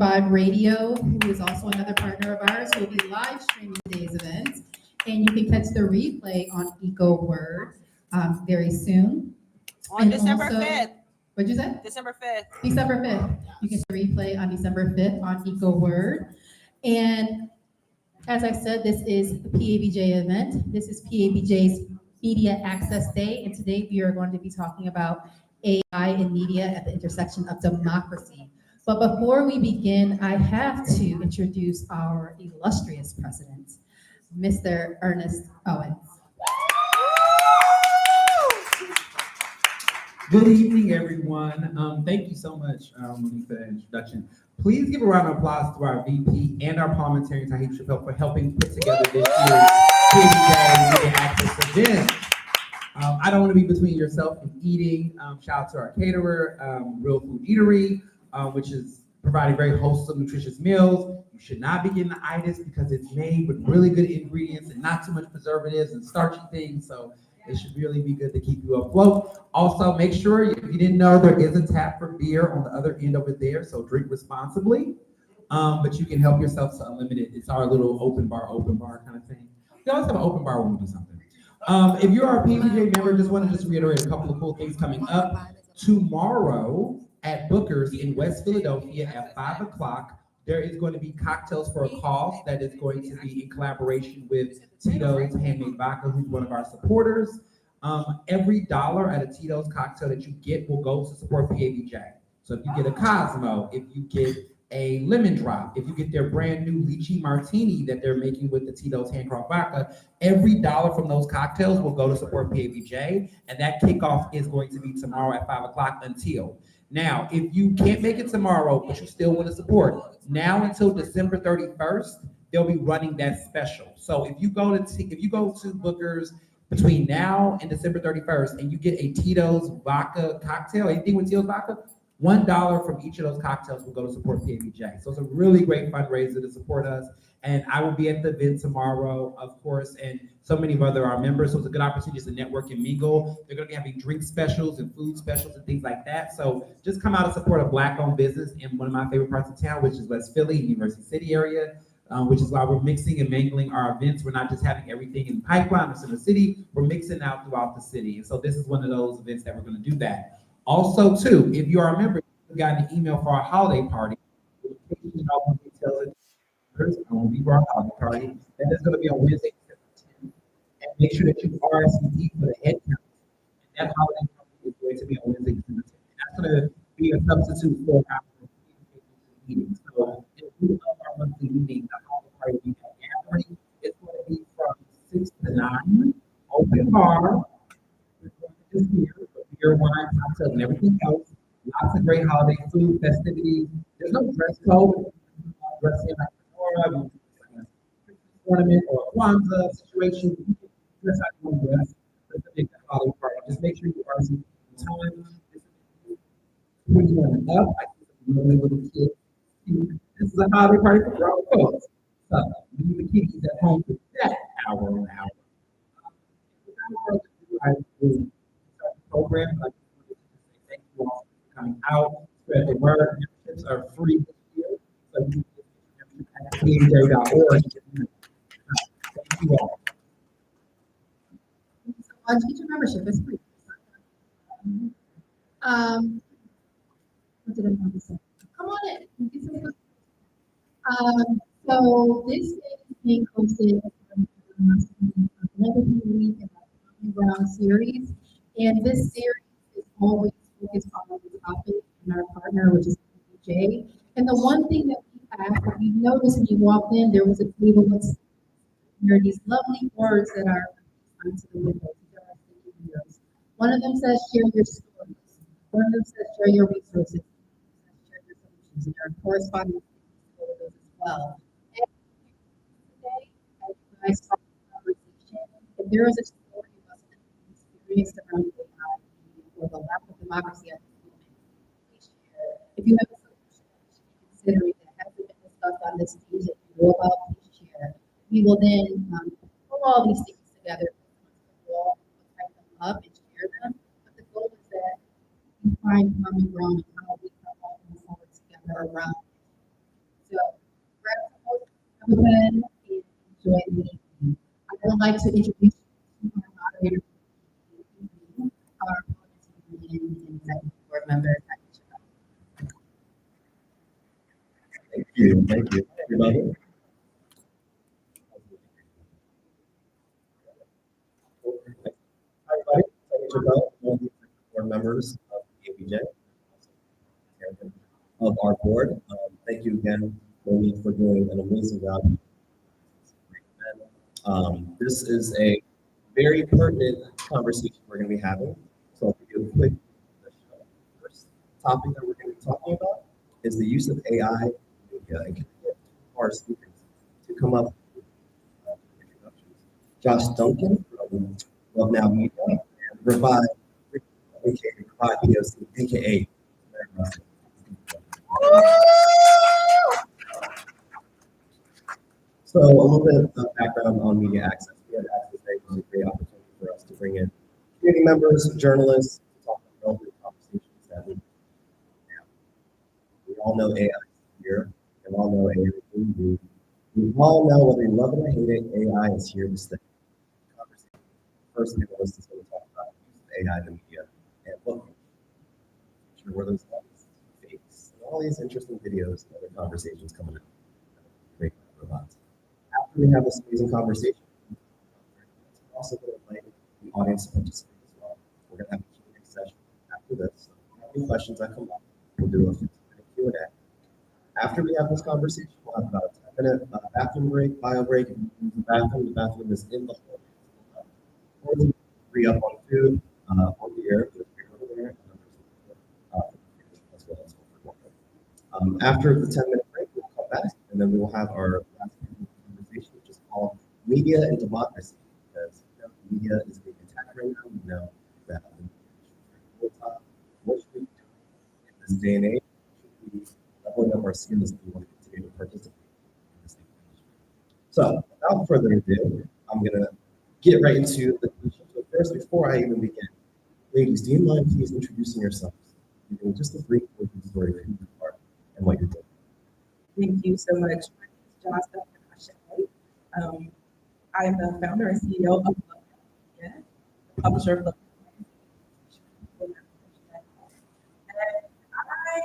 PABJ Radio, who is also another partner of ours, will be live streaming today's event. And you can catch the replay on EcoWord very soon. On And December also- 5th. What'd you say? December 5th. December 5th. You can replay on December 5th on EcoWord. And as I said, this is the PABJ event. This is PABJ's Media Access Day. And today we are going to be talking about AI and media at the intersection of democracy. But before we begin, I have to introduce our illustrious president, Mr. Ernest Owens. Good evening, everyone. Thank you so much, Monique, for that introduction. Please give a round of applause to our VP and our parliamentarian, Tahiti Chappelle, for helping put together this year's PABJ Media Access event. I don't want to be between yourself and eating. Shout out to our caterer, Real Food Eatery, which is providing very wholesome, nutritious meals. You should not be getting the itis because it's made with really good ingredients and not too much preservatives and starchy things. So it should really be good to keep you afloat. Also, make sure, if you didn't know, there is a tap for beer on the other end over there, so drink responsibly. But you can help yourself to unlimited. It's our little open bar kind of thing. We always have an open bar when we do something. If you are a PABJ member, just want to reiterate a couple of cool things coming up. Tomorrow at Booker's in West Philadelphia at 5 o'clock, there is going to be Cocktails for a Cause that is going to be in collaboration with Tito's Handmade Vodka, who's one of our supporters. Every $1 at a Tito's cocktail that you get will go to support PABJ. So if you get a Cosmo, if you get a lemon drop, if you get their brand new lychee martini that they're making with the Tito's handcraft vodka, every $1 from those cocktails will go to support PABJ. And that kickoff is going to be tomorrow at 5 o'clock until. Now, if you can't make it tomorrow, but you still want to support, now until December 31st, they'll be running that special. So if you go to Booker's between now and December 31st, and you get a Tito's vodka cocktail, anything with Tito's vodka, $1 from each of those cocktails will go to support PABJ. So it's a really great fundraiser to support us. And I will be at the event tomorrow, of course, and so many of our members. So it's a good opportunity to network and mingle. They're going to be having drink specials and food specials and things like that. So just come out and support a Black-owned business in one of my favorite parts of town, which is West Philly, University City area, which is why we're mixing and mangling our events. We're not just having everything in the pipeline or in the city. We're mixing out throughout the city. And so this is one of those events that we're going to do that. Also, too, if you are a member, you got an email for our holiday party. All the details will be for our holiday party. And it's going to be on Wednesday, December 10th. And make sure that you RSVP for the head count. And that holiday party is going to be on Wednesday, December 10th. And that's going to be a substitute for our meeting. So if we love our monthly meeting, the holiday party we have gathering, it's going to be from 6 to 9, open bar. We're going to just beer, wine, cocktails, and everything else. Lots of great holiday food, festivities. There's no dress code. Dress in like a ornament or a Kwanzaa situation. Dress how you want to dress. Let's make that holiday party. Just make sure you are some time. 21 and up. I see some lovely little kids. This is a holiday party for grown folks. So leave the kiddies at home for that hour and an hour. I will start the program. I just wanted to say thank you all for coming out. Spread the word. Memberships are free this year. So you can get at PABJ.org. Thank you all. Thank you so much. Get your membership. It's free. What did I want to say? Come on in. Get some food. So this is being hosted another week in the Brown series, and this series is always focused on the topic and our partner, which is PABJ. And the one thing that we noticed when you walked in, there was a table with there are these lovely words that are onto the windows. One of them says share your stories. One of them says share your resources. Share your solutions. And there are corresponding photos as well. And today, as you guys talk about conversation, if there is a story about something experienced around AI or the lack of democracy at this moment, please share. If you have a solution that you should be considering that hasn't been discussed on this stage that you know about, please share. We will then pull all these things together, type them up and share them. But the goal is that we find common ground and how we can all move forward together around open and enjoy the evening. I would like to introduce you to our moderator, our and executive board member. Thank you, everybody. Hi, everybody. Thank you, Bell, one of the board members of the PABJ, chairman of our board. Thank you again, Monique, for doing an amazing job. This is a very pertinent conversation we're going to be having. So I'll give you a quick first topic that we're going to be talking about is the use of AI media and our speakers to come up with introductions. Josh Duncan from Love Now Media and Revive, Revive POC, aka. So a little bit of background on media access. We had access today was a great opportunity for us to bring in community members, journalists, to talk about relevant conversations that we have. We all know AI is here, and we all know AI is being used. We all know whether you love it or hate it, AI is here to stay. First panelist is going to talk about the use of AI in the media and what where there's all these fakes and all these interesting videos and other conversations coming up. Great robots. After we have this amazing conversation, we're also going to invite the audience to participate as well. We're going to have a Q&A session after this. So if you have any questions that come up, we'll do a 15-minute Q&A. After we have this conversation, we'll have about a 10-minute bathroom break, bio break. If you use the bathroom is in the hall. Or you free up on food or beer. There's beer over there. As well as water. After the 10-minute break, we'll come back and then we will have our last conversation, which is called Media and Democracy. Because media is being attacked right now. We know that what should we do in this day and age? Should we leveling up our skills if we want to continue to participate in this industry? So without further ado, I'm gonna get right into the question. So first, before I even begin, ladies, do you mind please introducing yourselves? Giving just a brief origin story of who you are and what you're doing. Thank you so much. My name is Josh. I am the founder and CEO of Love Media, publisher of Love Media. And I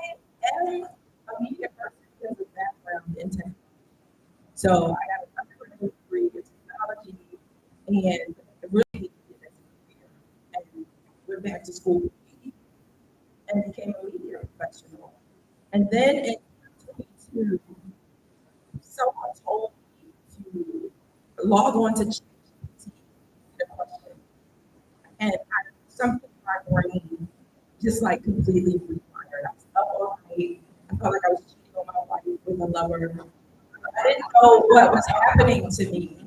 am a media person because of background in technology. So I got a undergraduate degree in technology and really hated it as a career and went back to school and became a media professional. And then in 2022, someone told me to log on to ChatGPT a question. And something in my brain just like completely rewired. I was up all night. I felt like I was cheating on my wife with a lover. I didn't know what was happening to me.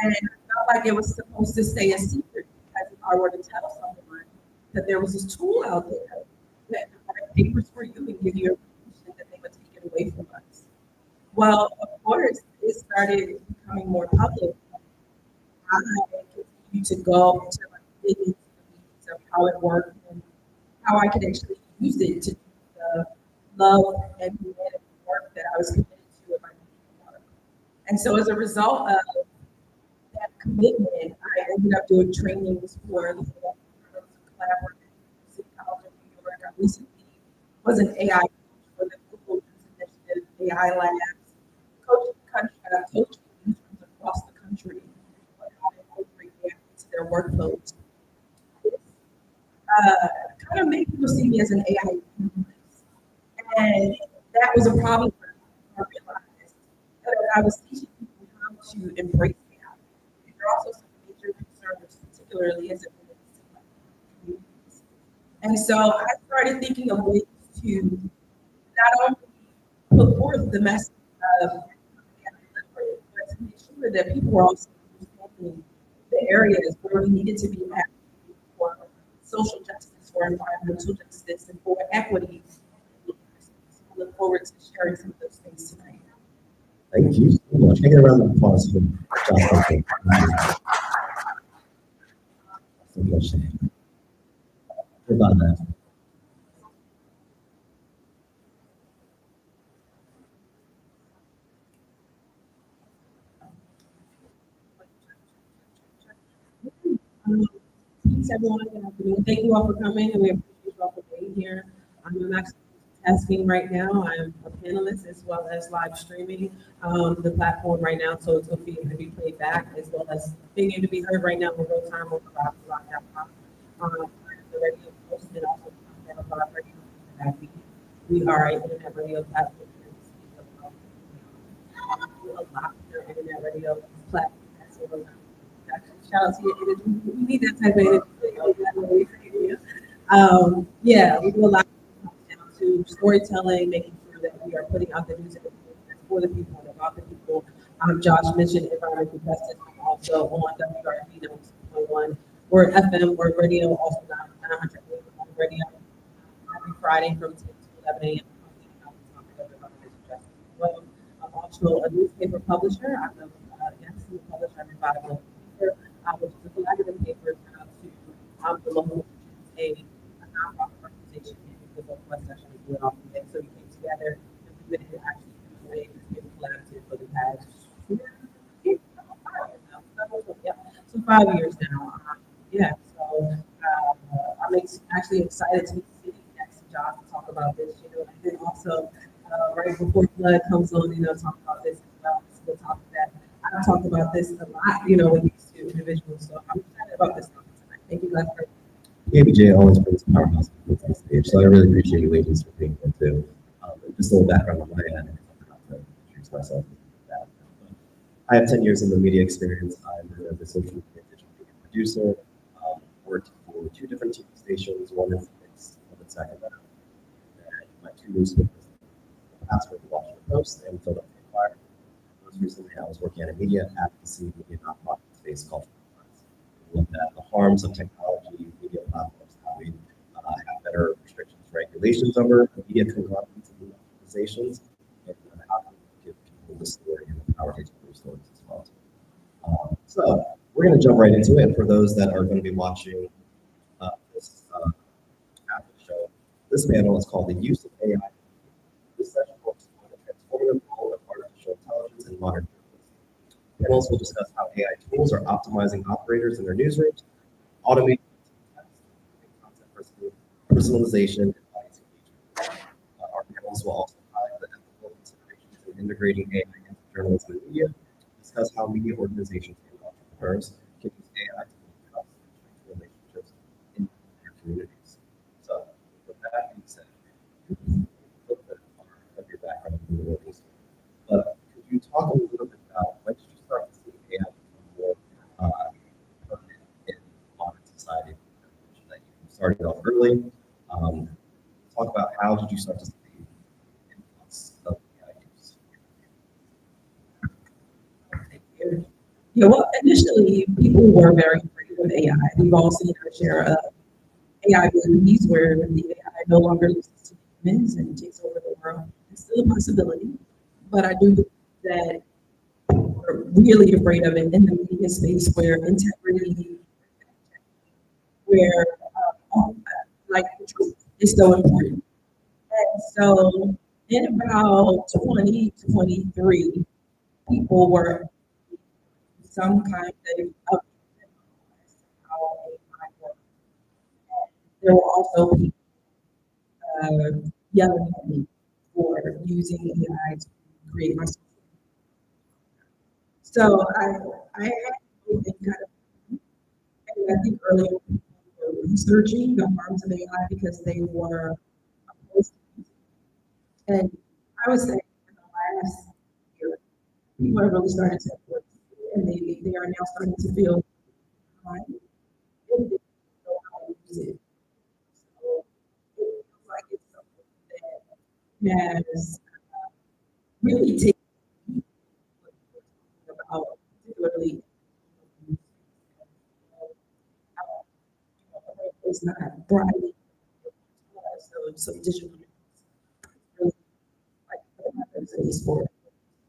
And I felt like it was supposed to stay a secret because if I were to tell someone that there was this tool out there that would write papers for you and give you information, that they would take it away from us. Well, of course, it started becoming more public. I continued to go to like dig into the weeds of how it worked and how I could actually use it to do the love and humanity work that I was committed to in my media work. And so as a result of that commitment, I ended up doing trainings for the collaborative City College of New York. I recently was an AI coach for the Google Initiative AI Labs, coaching interns across the country on how to incorporate AI into their workloads. Kind of made people see me as an AI humanist. And that was a problem for me. I realized that I was teaching people how to embrace AI. There are also some major concerns, particularly as it relates to like communities. And so I started thinking of ways to not only put forth the message of but to make sure that people were also understanding the areas where we needed to be advocating for social justice, for environmental justice, and for equity. So I look forward to sharing some of those things tonight. Thank you so much. Can I get a round of applause for Josh? About that. Thanks, everyone. Good afternoon. Thank you all for coming, and we appreciate you all for being here. I'm actually testing right now. I'm a panelist as well as live streaming the platform right now, so it's going to be played back as well as being able to be heard right now in real time over live.com. The radio host and also content of our radio that we are an internet radio platform. Do a lot for internet radio platform. So, shout out to your energy. We need that type of energy. Yeah, we do a lot down to storytelling, making sure that we are putting out the news and information for the people and about the people. Josh mentioned environmental justice. I'm also on WRB 92.1 or FM or radio, also 900 on radio every Friday from 10 to 11 a.m. Well, I'm also a newspaper publisher. I'm the national publisher. I'm involved in paper, which is a collaborative paper to the local, a nonprofit organization in the Northwest section of doing all of it. So we came together and we've been actually doing a collaborative for the past 5 years now. Yeah, so actually excited to be sitting next to Josh to talk about this, and then also right before Flood comes on, talk about this as well. So we'll talk that. I've talked about this a lot, with these two individuals. So I'm excited about this topic tonight. Thank you guys for PABJ always brings powerhouse people to the stage, so I really appreciate you ladies for being here too. Just a little background on my end, I forgot to introduce myself. I have 10 years in the media experience. I'm the social media digital media producer. Worked for 2 different TV stations, one in Phoenix, one in Sacramento. And my 2 newspapers, pastor of the Washington Post and Philadelphia Inquirer. Most recently, I was working at a media advocacy media nonprofit space called we looked at the harms of technology, media platforms, how we have better restrictions, regulations over media conglomerates and organizations, and how can we give people the story and the power to tell their stories as well. So we're going to jump right into it. For those that are going to be watching this after the show, this panel is called The Use of AI. This session focuses on the transformative role of artificial intelligence in modern journalism. Panels will discuss how AI tools are optimizing operators in their newsrooms, automating content personalization, and audience engagement. Our panels will also highlight the ethical considerations in integrating AI into journalism and media, discuss how media organizations and entrepreneurs can use AI to build trust and strengthen relationships in their communities. So, with that being said, a little bit of your background in the world, but could you talk a little bit about when did you start to see AI become more permanent in modern society? That you started off early. Talk about how did you start to see the influence of AI use? Yeah, well, initially, people were very afraid of AI. We've all seen our share of AI movies where the AI no longer listens to humans and takes over the world. It's still a possibility, but I do believe that we're really afraid of it in the media space where integrity, where like the truth is so important. And so in about 2023, people were some kind of how AI works. There were also people yelling at me for using AI to create my social media. So I had to think kind of, and I think earlier people were researching the harms of AI because they were opposed to it. And I would say in the last year, people have really started to embrace it, and they are now starting to feel like they know how to use it. So it feels like it's something that has really taken about particularly it's not thriving. So some digital really like another space for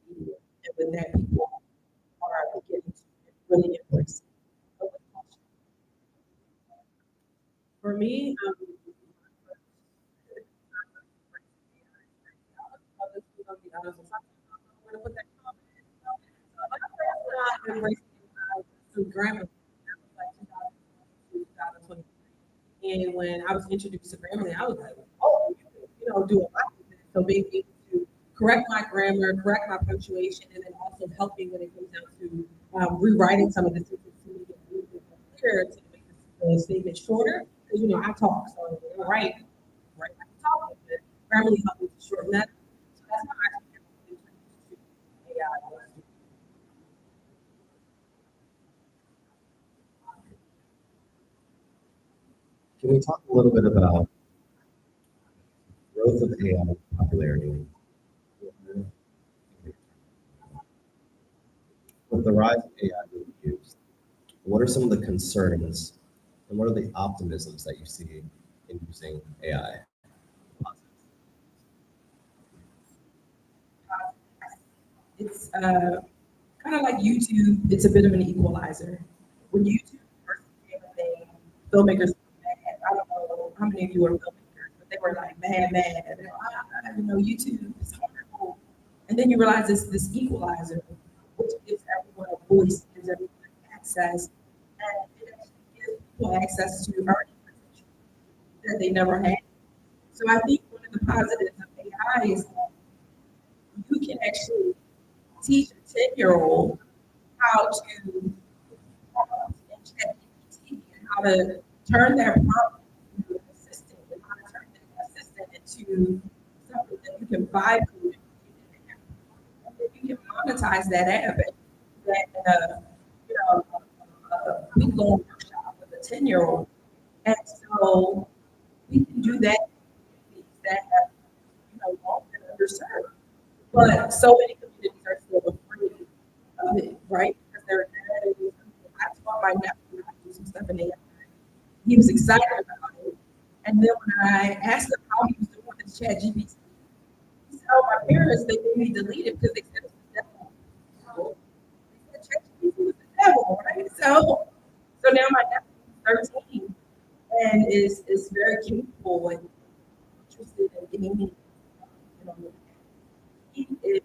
media. And with that, people are beginning to really embrace it. For me, embracing some grammar. And when I was introduced to Grammarly, I was like, oh, you know, do a lot with it. So being able to correct my grammar, correct my punctuation, and then also helping when it comes down to rewriting some of the sentences to make it a little bit more clear, to make the statement shorter. Because, you know, I talk, so when I write, like I talk, but Grammarly helped me to shorten that. So that's how I actually get introduced to AI. Can we talk a little bit about growth of AI popularity? With the rise of AI being used, what are some of the concerns and what are the optimisms that you see in using AI? It's kind of like YouTube. It's a bit of an equalizer. When YouTube first became a thing, filmmakers were mad. I don't know how many of you are filmmakers, but they were like mad. They're like, you know, YouTube is horrible. And then you realize it's this equalizer, which gives everyone a voice, gives everyone access, and it actually gives people access to earning potential that they never had. So I think one of the positives of AI is that you can actually teach a 10-year-old how to in ChatGPT and how to turn their prompt into an assistant and how to turn that assistant into something that you can buy food and then you can monetize that app and that you know a week-long workshop with a 10-year-old. And so we can do that in communities that have long been underserved. But so many communities are still afraid of it, right? Because they're narratives. I taught my nephew how to do some stuff in AI. He was excited about it. And then when I asked him how he was doing with his chat GPT, he said, oh, my parents, they made me delete it because they said it was the devil. So they said chat GPT was the devil, right? So now my nephew is 13 and is very capable and interested in gaming. You know, he is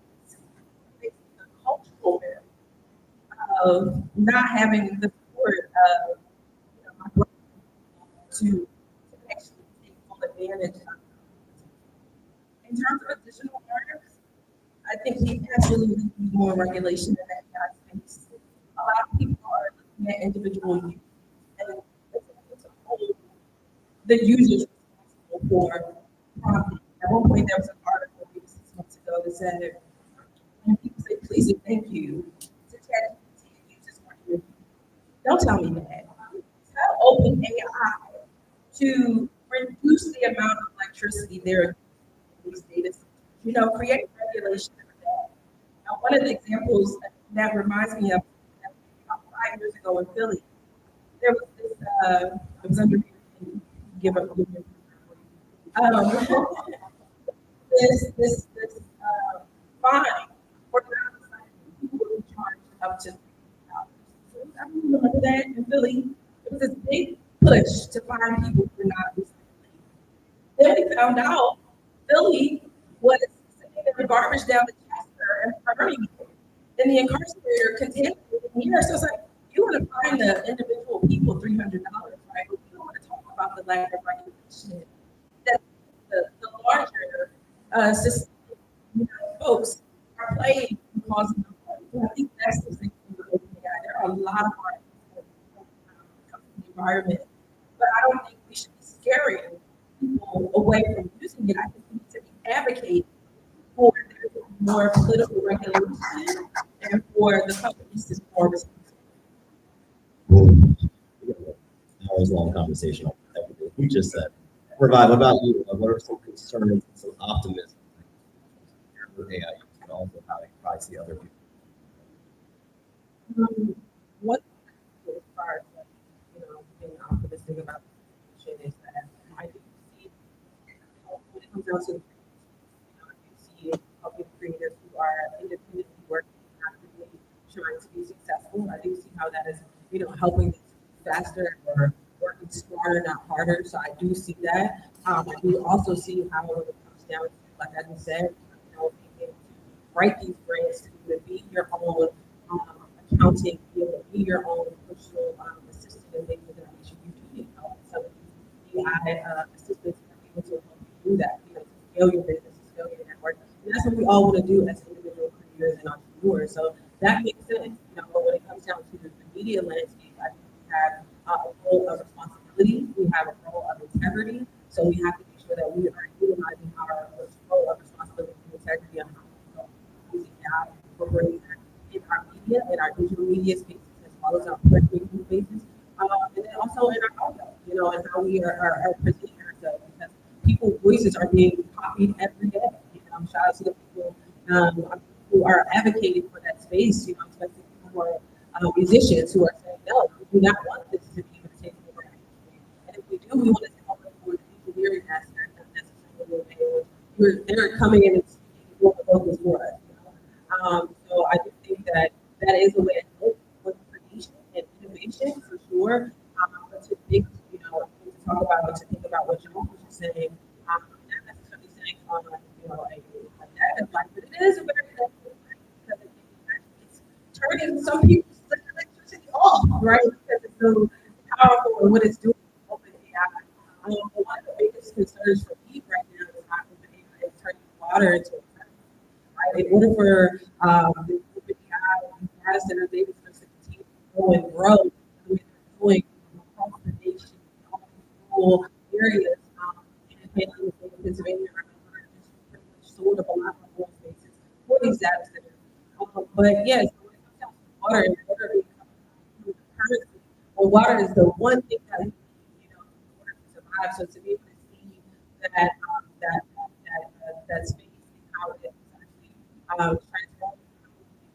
facing the cultural barrier of not having the support of my brother to actually take full advantage of it. In terms of additional learners, I think we absolutely need more regulation in that kind of space. A lot of people are looking at individual use and it's a whole the users responsible for prompting. At one point, there was an article maybe 6 months ago that said, when people say please and thank you to ChatGPT, users want to don't tell me that. Tell OpenAI to reduce the amount of electricity they're using in these data centers. You know, create regulation for that. Now, one of the examples that reminds me of about 5 years ago in Philly, there was this, it was under give up. This fine for people who charged up to $3,000. So I remember that in Philly. It was this big push to find people who were not recycling. Then we found out Philly was sending their garbage down to Chester and burning it. And the incarcerator contaminated here. So it's like, you want to find the individual people $300, right? But we don't want to talk about the lack of regulation that the larger system, folks are playing and causing the harm. So I think that's the thing with OpenAI. There are a lot of harms that come from the environment, but I don't think we should be scaring people away from using it. I think we need to be advocating for there to be more political regulation and for the companies to be more responsible. Well, we got an hours-long conversation on everything you just said. Provide, what about you? What are some concerns and some optimism with AI and also how you probably see other people? One thing as far as being optimistic about the situation is that I do see when it comes down to I do see helping creators who are independently working actively trying to be successful. I do see how that is helping them faster or working smarter, not harder. So I do see that. I do also see how when it comes down to, like I just said, being able to write these grants to be able to be your own accounting, be able to be your own personal assistant and things of that nature. You do need help. So AI assistants are able to help you do that, to scale your business, to scale your network. And that's what we all want to do as individual creators and entrepreneurs. So that makes sense. When it comes down to the media landscape, I think we have a role of responsibility, we have a role of integrity. So we have to make sure that we are utilizing our role of responsibility and integrity on how we using AI, incorporating that in our media, in our digital media spaces, as well as our print media spaces, and then also in our audio, and how we are presenting ourselves, because people's voices are being copied every day. Shout out to the people who are advocating for that space, especially for musicians who are saying, no, we do not want this to be able to take over our industry. And if we do, we want to help them with engineering aspect, not necessarily they're coming in and speaking more focus for us. So I just think that that is a way to look for creation and innovation for sure. But to think, to think about what John was just saying, not necessarily saying on a negative light, but it is a very negative light, because it's turning some people's electricity off, right? Because it's so powerful and what it's doing with open AI. But one of the biggest concerns for me right now is how open AI is turning water into a presence, right? In order for the open AI data center data centers to continue to grow and grow, the way they're doing across the nation, all these rural areas, in Pennsylvania, pretty much sold up a lot of more spaces for these data centers. But yes, when it comes down to water, and water becomes the currency, well, water is the one thing that we need, in order to survive. So to be able to see that space and how it is actually transforming, how we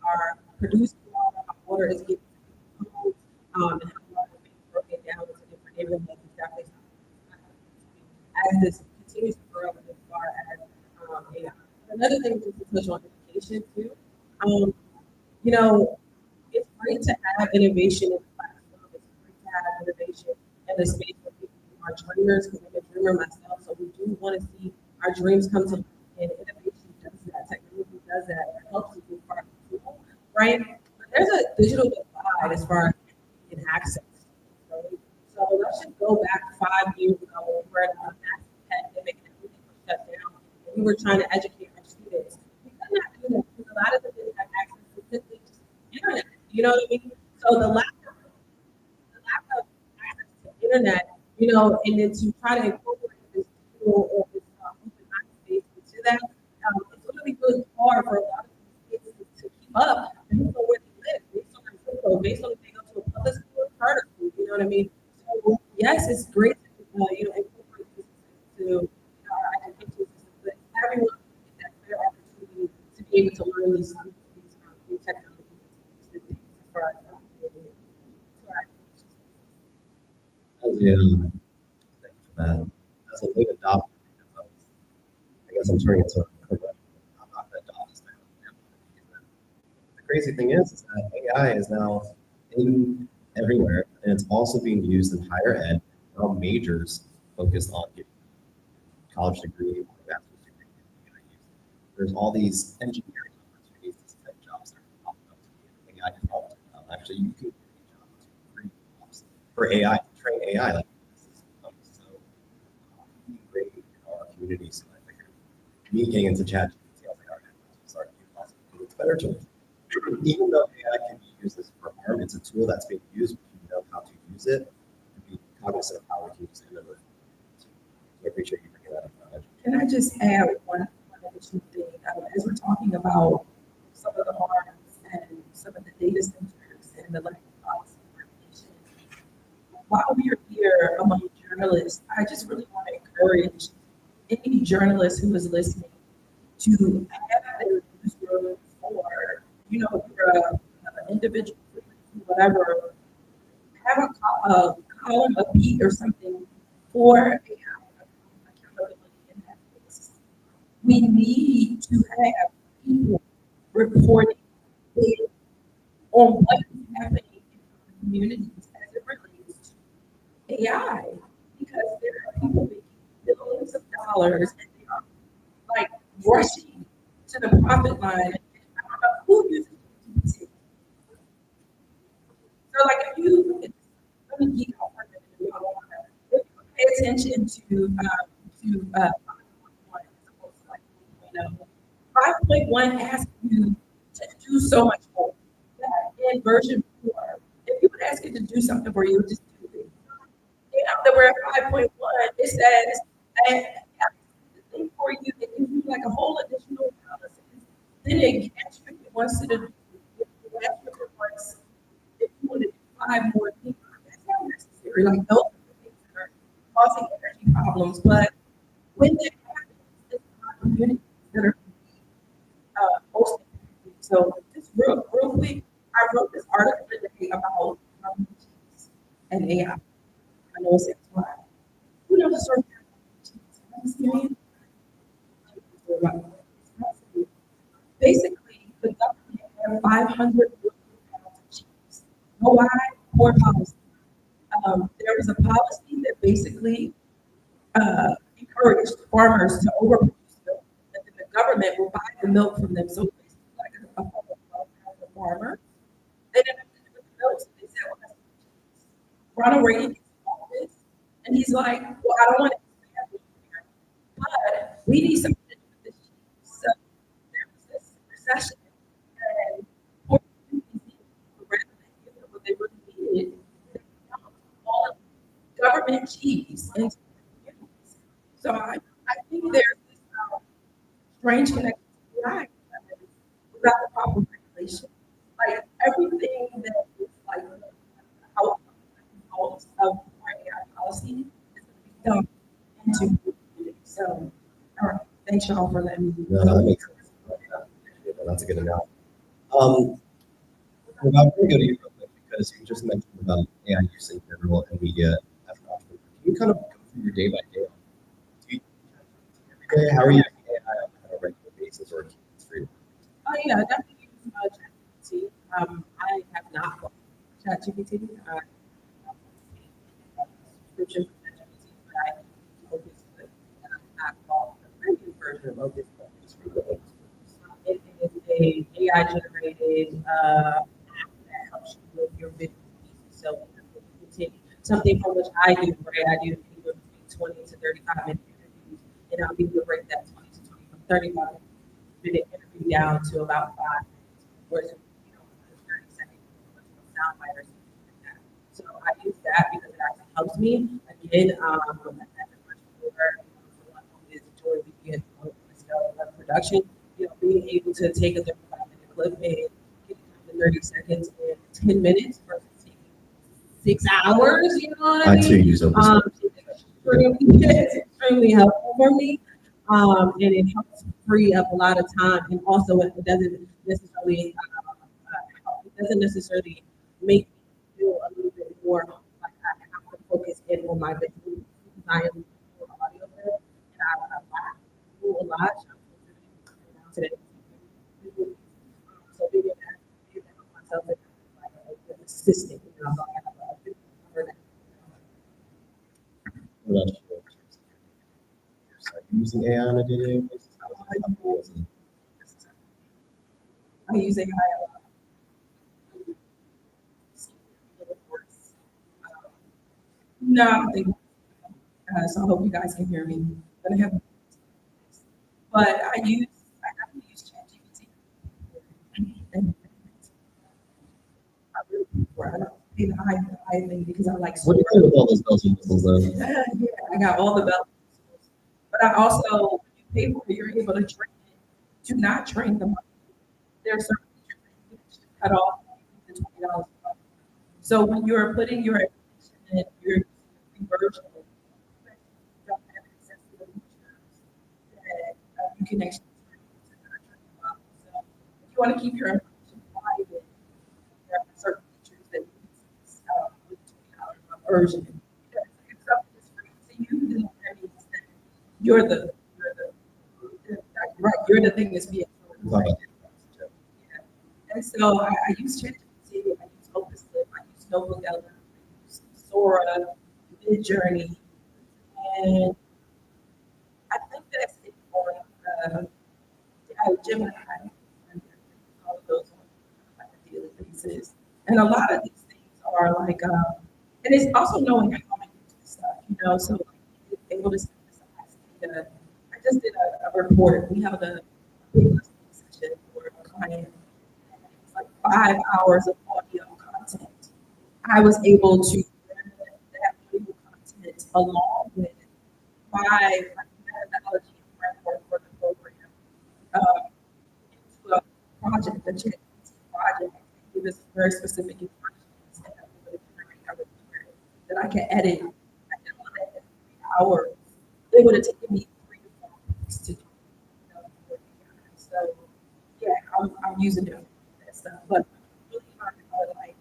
are producing water, how water is getting to the homes, and how water is being broken down into different neighborhoods, is definitely something as this continues to grow as far as AI. Another thing just to touch on education too. It's great to have innovation in the classroom. It's great to have innovation in the space where people are dreamers, because I'm a dreamer myself. So we do want to see our dreams come to life, and innovation does that. Technology does that. It helps us with part of the tool, right? But there's a digital divide as far as in access. Right? So let's just go back 5 years ago when we were in a massive pandemic and everything was shut down. And we were trying to educate our students. We could not do that because a lot of them didn't have access to simply just internet. You know what I mean? So the lack of access to internet, and then to try to incorporate this tool or this open mind space into that, it's going to be really hard for a lot of these kids to keep up based on where they live, based on their zip code, based on if they go to a public school or charter school. You know what I mean? So yes, it's great to incorporate this into our education system, but everyone get that fair opportunity to be able to learn these new technologies as far as Thank you for that. As a late adopter, I guess I'm turning it to a question. I'm not going to adopt this now. The crazy thing is that AI is now in everywhere, and it's also being used in higher ed. Now majors focused on getting a college degree, or a master's degree. There's all these engineering opportunities, these tech jobs that are popping up to be AI developed. Actually, you can get jobs for free jobs for AI, to train AI. Like this is becoming so great in our community. So I figured me getting into ChatGPT, I was like, all right, let's start using it. It's better to even though AI can be used as for harm, it's a tool that's being used. If you know how to use it, and be cognizant of how we can use it. So I appreciate you bringing that up. Can I just add one additional thing? As we're talking about some of the harms and some of the data centers and the lack of policy coordination, while we are here among journalists, I just really want to encourage any journalist who is listening to have their newsroom, or you're an individual, whatever, have a column, a beat, or something for accountability in that space. We need to have people reporting data on what is happening in our communities as it relates to AI, because there are people making billions of dollars and they are like rushing to the profit line. I don't know who uses GPT. So like if you let me geek out for a minute, if you pay attention to 5.1 as opposed to like 3.0. 5.1 asks you to do so much more. That in version 4, if you would ask it to do something for you, just do it. That we're at 5.1, it says, and the thing for you, it gives you like a whole additional analysis. Then it actually wants to do, it wants, if you want to do 5 more things, that's not necessary. Like those are the things that are causing energy problems. But when that happens, it's not communities that are most impacted. So just real quick, I wrote this article today about and AI. I know it's why. Who knows the story of basically, the government had 500 billion pounds of cheese. Know why? Poor policy. There was a policy that basically encouraged farmers to overproduce milk, and then the government will buy the milk from them. So basically, like a public welfare for the farmer. They didn't have to do with the milk, so they said, well, that's cheese. Ronald Reagan gets in office, and he's like, well, I don't want to expand this here, but we need something to do with this cheese. So there was this recession, and poor communities needed, rather than give them what they really needed, they dumped all of government cheese into the communities. So I think there's this strange connection to AI without the proper regulation. Like everything that is like out of our AI policy is going to be dumped into the community. So, all right, thanks y'all for letting me. No, that makes sense. Yeah, that's a good analogy. Well, I'm going to go to you real quick because you just mentioned about AI use in general and media as an entrepreneur. Can you kind of go through your day by day? Do you every day? How are you using AI on a regular basis or keeping free? Oh yeah, I definitely use ChatGPT. I have not bought ChatGPT. Subscription for ChatGPT, but I use Opus, and I bought the premium version of Opus. It is a AI generated app that helps you with your business. So you can take something from which I do, right? I do anywhere between 20 to 35-minute interviews, and I'll be able to break that 20 to 35-minute interview down to about 5 minutes, or 30 seconds, sound bite or something like that. So I use that because it actually helps me. Again, as a entrepreneur, someone who is Joy VP of production, being able to take a 35-minute clip and get it down to 30 seconds in 10 minutes versus taking 6 hours, you know what I mean? I too use Opus. It's extremely helpful for me. And it helps free up a lot of time, and also it doesn't necessarily make me feel a little bit more like I have to focus in on my business because I am doing audio there, and I do a lot. Today, so being able to help myself as like an assistant, so I have a bit for that. What about you? Are you using AI on a day-to-day basis? I use AI a lot. No, I don't think. So I hope you guys can hear me. But I have, but I have to use ChatGPT. And I really prefer. I don't pay the high thing because I like. What do you think with all those bells and whistles though? Yeah, I got all the bells. But I also, when you pay for it, you're able to train it to not train the money. There are certain features that you can just cut off the $20. So when you're putting your information in, you're using the free version, you don't have access to the features that you can actually train to not train the model. So if you want to keep your information private, there are certain features that you can use with $20 version. If something is free to you, then that means that you're the thing that's being sold, right? Yeah. And so I use ChatGPT, I use Opus, I use Notebook LM, I use Sora, Midjourney, and I think that's it on Gemini. All of those on a daily basis. And a lot of these things are like, and it's also knowing how to use this stuff, so like able to synthesize data. I just did a report. We have a big session for a client. It's like 5 hours of audio content. I was able to bring that audio content along with my methodology framework for the program into a project, a ChatGPT project, give us very specific instructions and I'm able to generate a report that I can edit. I can edit in 3 hours. It would have taken me 3 to 4 weeks to do. So yeah, I'm using it for that stuff, but really learning how to like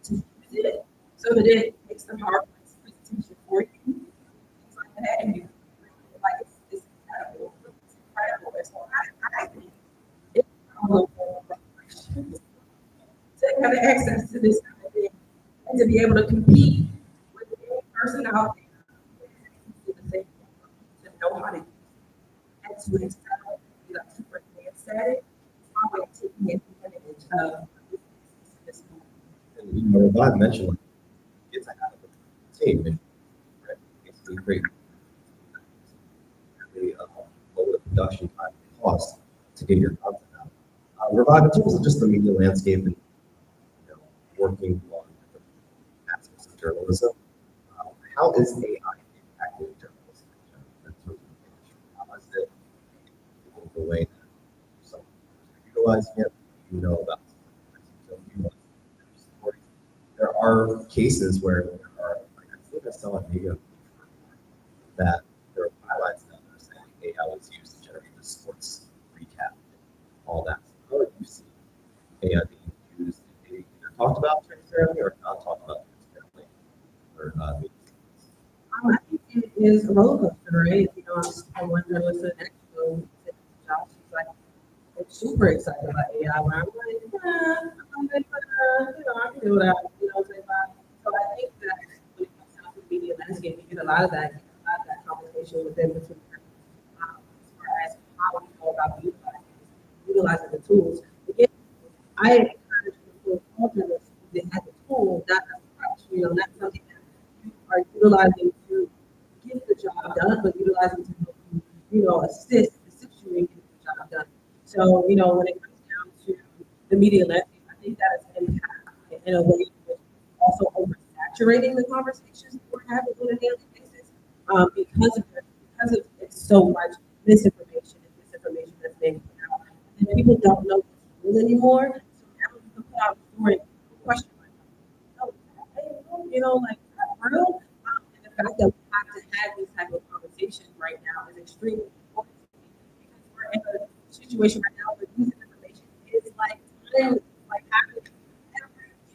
to use it so that it makes the PowerPoint presentation for you, things like that, and you like it's incredible. It's incredible. And so I think it's powerful to have access to this kind of thing and to be able to compete with any person out there who is the same to know how to use it and to excel and be like super advanced at it. It's my way of taking advantage of this moment. And Revive mentioned like, it's a habit of the team. Right? Basically, create really lower the production time and cost to get your content out. Revive, in terms of just the media landscape and working on different aspects of journalism, how is AI impacting journalism in terms of the industry? How is it the way that some are utilizing it? You know about there are cases where there are, like I think I saw a video that there are highlights that are saying AI was used to generate the sports recap and all that. So how do you see AI being used and maybe either talked about transparently or not talked about transparently? Or, I think it is a roller coaster, right? You know, I one journalist at Expo, Josh, he's like, I'm super excited about AI. Where I'm like, you know, I can do that. You know, so I think that when it comes down to the media landscape, you get a lot of that conversation within between as far as how we go about utilizing the tools. Again, I encourage people all journalists to use it as a tool, not as a crutch. You know, not something that you are utilizing to get the job done, but utilizing to help you, you know, assist you in getting the job done. So, you know, when it comes down to the media landscape, I think that is an impact in a way that also oversaturating the conversations that we're having on a daily basis because of it's so much misinformation and disinformation that's being put out. And people don't know what's real anymore. So now you can put out a story, question mark. Oh, hey, you know, like that's real. And the fact that we have to have these type of conversations right now is extremely important because we're in a situation right now where this information is like happening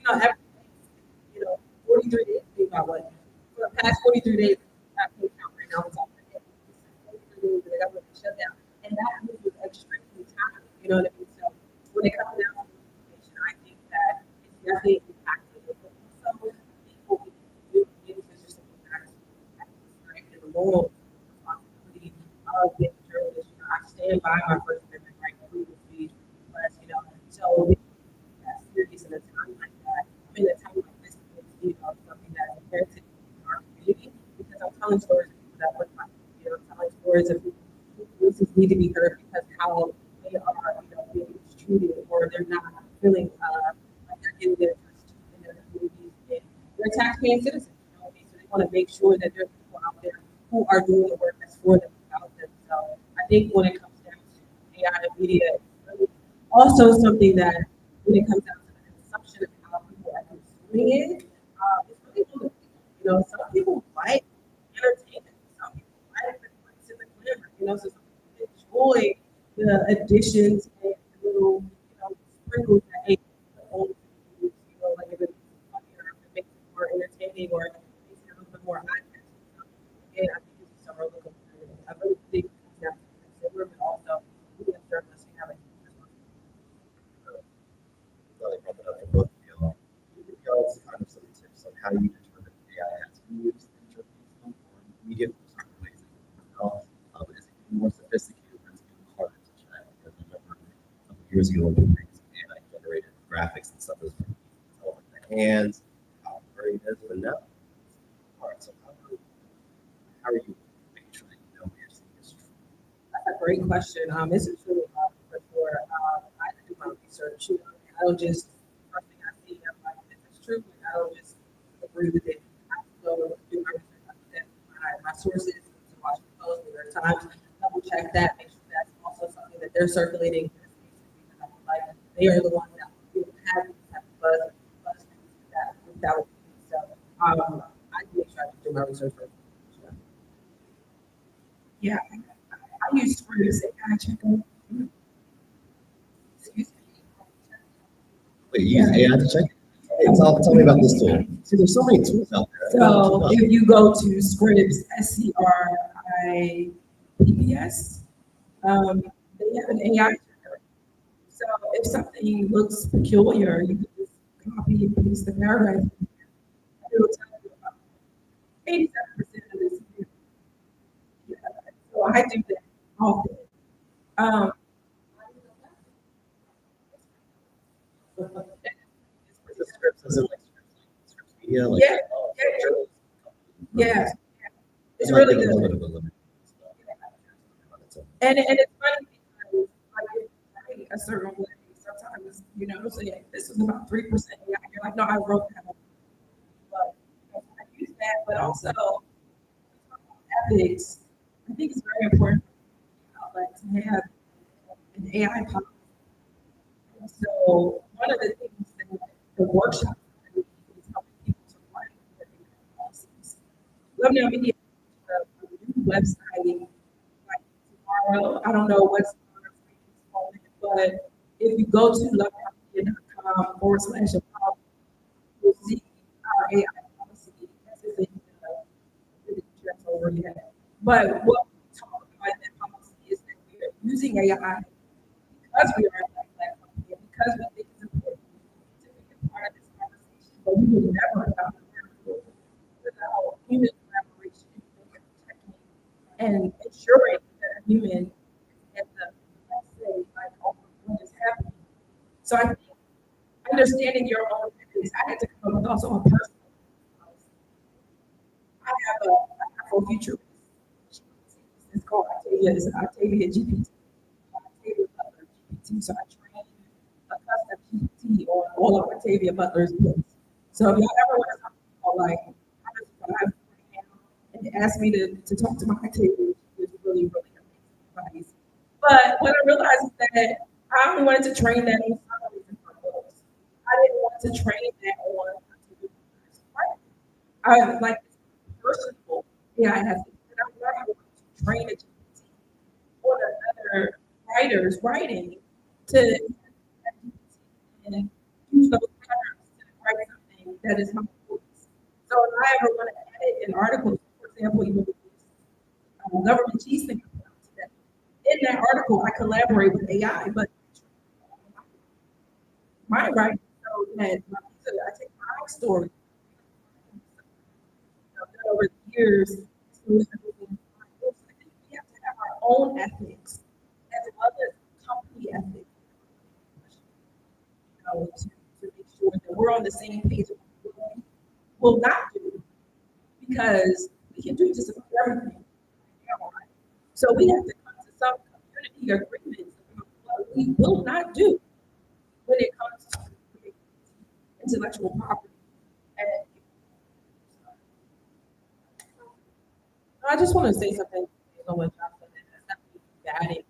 every 43 days. Think about what for the past 43 days, I can't count right now. It's all 43 days the government shut down, and that moves with extremely time. You know what I mean? So when it comes down to information, I think that it's definitely impacted. But also, people do things is just something that's the moral responsibility of being a journalist. You know, I stand by my First Amendment right to freedom of speech, press. You know, so that's serious in a time like that. I mean, a time like this is, you know, something that's imperative in our community because I'm telling stories of people that look like me. You know, I'm telling stories of people whose voices need to be heard because how they are, you know, being treated or they're not feeling like they're getting their just in their communities and they're taxpaying citizens. You know what I mean? So they want to make sure that there's people out there who are doing the work that's for them without them. So I think when it comes down to AI and media, it's really also something that when it comes down to the consumption of how people are consuming it, it's really for the people. You know, some people like entertainment. Some people like the glitz and the glamour. You know, so some people enjoy the additions and the little, you know, sprinkles that they put on the news. You know, like if it's funnier, if it makes it more entertaining, or if it makes it a little bit more eye-catching. Again, I think it's just a roller coaster. I really think it comes down to the consumer, but also we as journalists, we have a huge responsibility. really brought that up for both of you all. Can you give us kind of some tips on how you determine AI has been used in journalism or media for certain ways? Is it getting more sophisticated or is it getting harder to check? Because I remember a couple years ago when we were using AI generated graphics and stuff, it was all in the hands, how great it is, but now. All right, so How are you making sure that you know what you're seeing is true? That's a great question. This is really hard for sure. I do my research. You know, I don't just first thing I see, I'm like, this is true, but I don't just agree with it. I go do my research. I look at my sources, to Washington Post, New York Times, double check that, make sure that's also something that they're circulating. Because I feel like they are the ones that have these type of buzz that would be. So I make sure I do my research first. Sure. Yeah, I use Scripps and I check them. Excuse me. Wait, you use AI to check? Hey, tell me about this tool. See, there's so many tools out there. So if you go to Scripps, SCRIPPS, they have an AI checker. So if something looks peculiar, you can just copy and paste the paragraph. And it'll tell you about 87% of this. Yeah. So I do that often. Um, Is it scripts? Is it like scripts media? Like, Yeah, oh, yeah, journalism. yeah, it's It might really get a little good. bit of a limit. And it's funny because like if you write a certain way, sometimes you know, say this is about 3%. Yeah, you're like, no, I wrote that. But I use that, but also ethics. I think it's very important like to have an AI policy. And so one of the things that the workshop is helping people to write their AI policies. Love Now Media a new website like tomorrow. I don't know what's on it, but if you go to lovemedia.com /about, you'll see our AI policy. This isn't really just over yet. But what we talk about in that policy is that we are using AI because we are a black company and because we think it's important to be a part of this conversation. But we would never have gotten there without human collaboration and protecting and ensuring that a human at the let's say like over what is happening. So I think understanding your own ethics, I had to come up with also a personal policy. I have a Afrofuturist. It's called Octavia. It's Octavia GPT. Octavia Butler GPT. So I trained a custom GPT on all of Octavia Butler's books. So if y'all ever want to talk about like how does what I'm right now and ask me to talk to my Octavia, it's really, really amazing advice. But what I realized is that I only wanted to train that on summaries in my books. I didn't want to train that on Octavia Butler's writing. I like personal AI ethics. And I'm not going to train a GPT on another writer's writing to and use those patterns to write something that is my voice. So if I ever want to edit an article, for example, even with this government cheese thing today, in that article I collaborate with AI, but my writing so that I take my story over the years. So I think we have to have our own ethics as well as company ethics, you know, to make sure that we're on the same page of what we will not do because we can do just about everything. So we have to come to some community agreements about what we will not do when it comes to intellectual property. And I just want to say something on what John said, and that's not batting.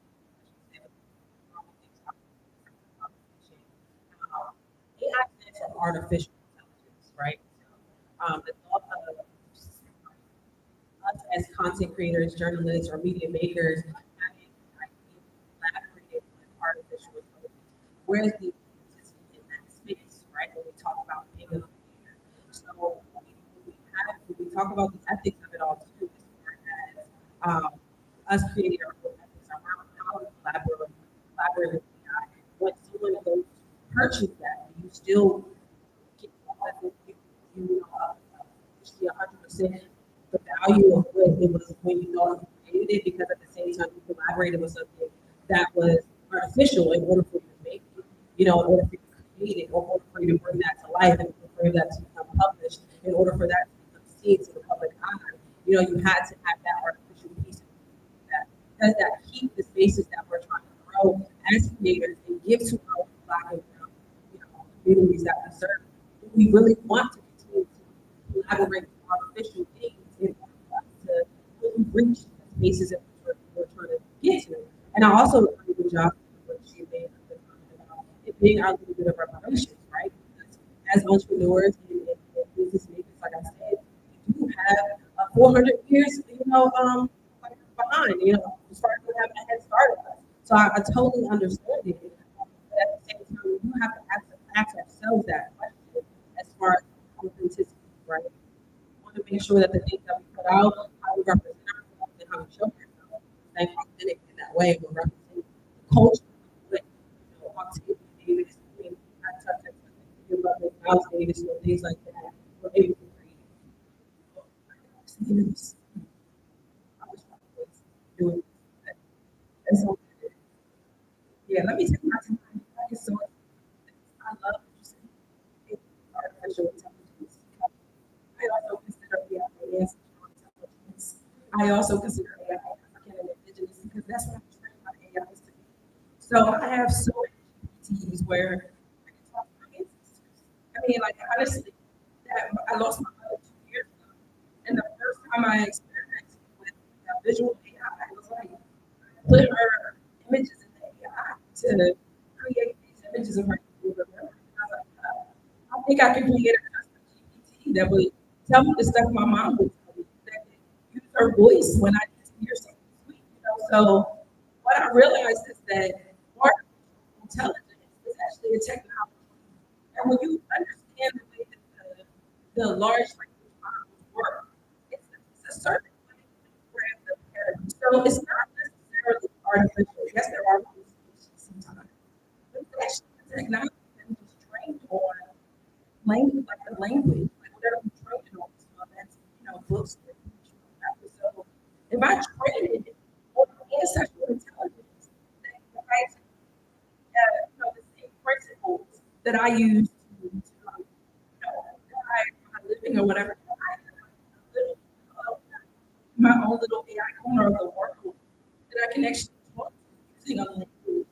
AI stands for artificial intelligence, right? The thought of us as content creators, journalists, or media makers having collaborated with artificial intelligence. Where's the authenticity in that space, right? When we talk about being a creator. So when we talk about the ethics of it all too, as far as us creating our own ethics around how we collaborate with AI. When someone goes to purchase that, you still get you know, 100% the value of what it was when you thought you created it, because at the same time you collaborated with something that was artificial in order for you to make it, you know, in order for you to create it, or in order for you to bring that to life, and for that to become published, in order for that to become seen to the public eye. you know, you had to have that artificial piece that does that keep the spaces that we're trying to grow as creators and give to our Black and brown, you know, communities that we serve. We really want to continue to collaborate with artificial things in order for us to really reach the spaces that we're trying to get to. And I also agree with Josh what she made about it being our little bit of reparations, right? Because as entrepreneurs and business makers, like I said, we do have 400 years, you know, like behind, you know, as far as having a head start on us. So I totally understand it. But at the same time, we do have to ask ourselves that question as far as authenticity, right? We want to make sure that the things that we put out, how we represent ourselves and how we show ourselves, stay authentic in that way. We're representing the culture with, you know, Octavia Davis, Miles Davis, you know, things like that. We're able to create. I was doing that. And so, yeah, let me take my time. Thank you so much. I love what you said. Artificial intelligence. I also consider AI artificial intelligence. I also consider AI African and indigenous because that's what I'm trained by AI to be. So I have so many GPTs where I can talk to my ancestors. I mean, like honestly, that I lost my mother 2 years ago, and the first time I experimented with visual AI, it was like put her images in the AI to create these images of her. I was like, I think I can create a custom GPT that would tell me the stuff my mom would tell me, that could use her voice when I need to hear something sweet. You know? So what I realized is that artificial intelligence is actually a technology. And when you understand the way that the large language models work, it's a certain way to grab the paradigm. So it's not necessarily artificial. Yes, there are hallucinations sometimes. But it's actually a technology that was trained on language, like the language, like whatever you trained it on. So that's, you know, books. So if I train it on ancestral intelligence, that provides, you know, the same principles that I use to you know, guide my living or whatever. I have a little, my own little AI corner of the world that I can actually talk to using a language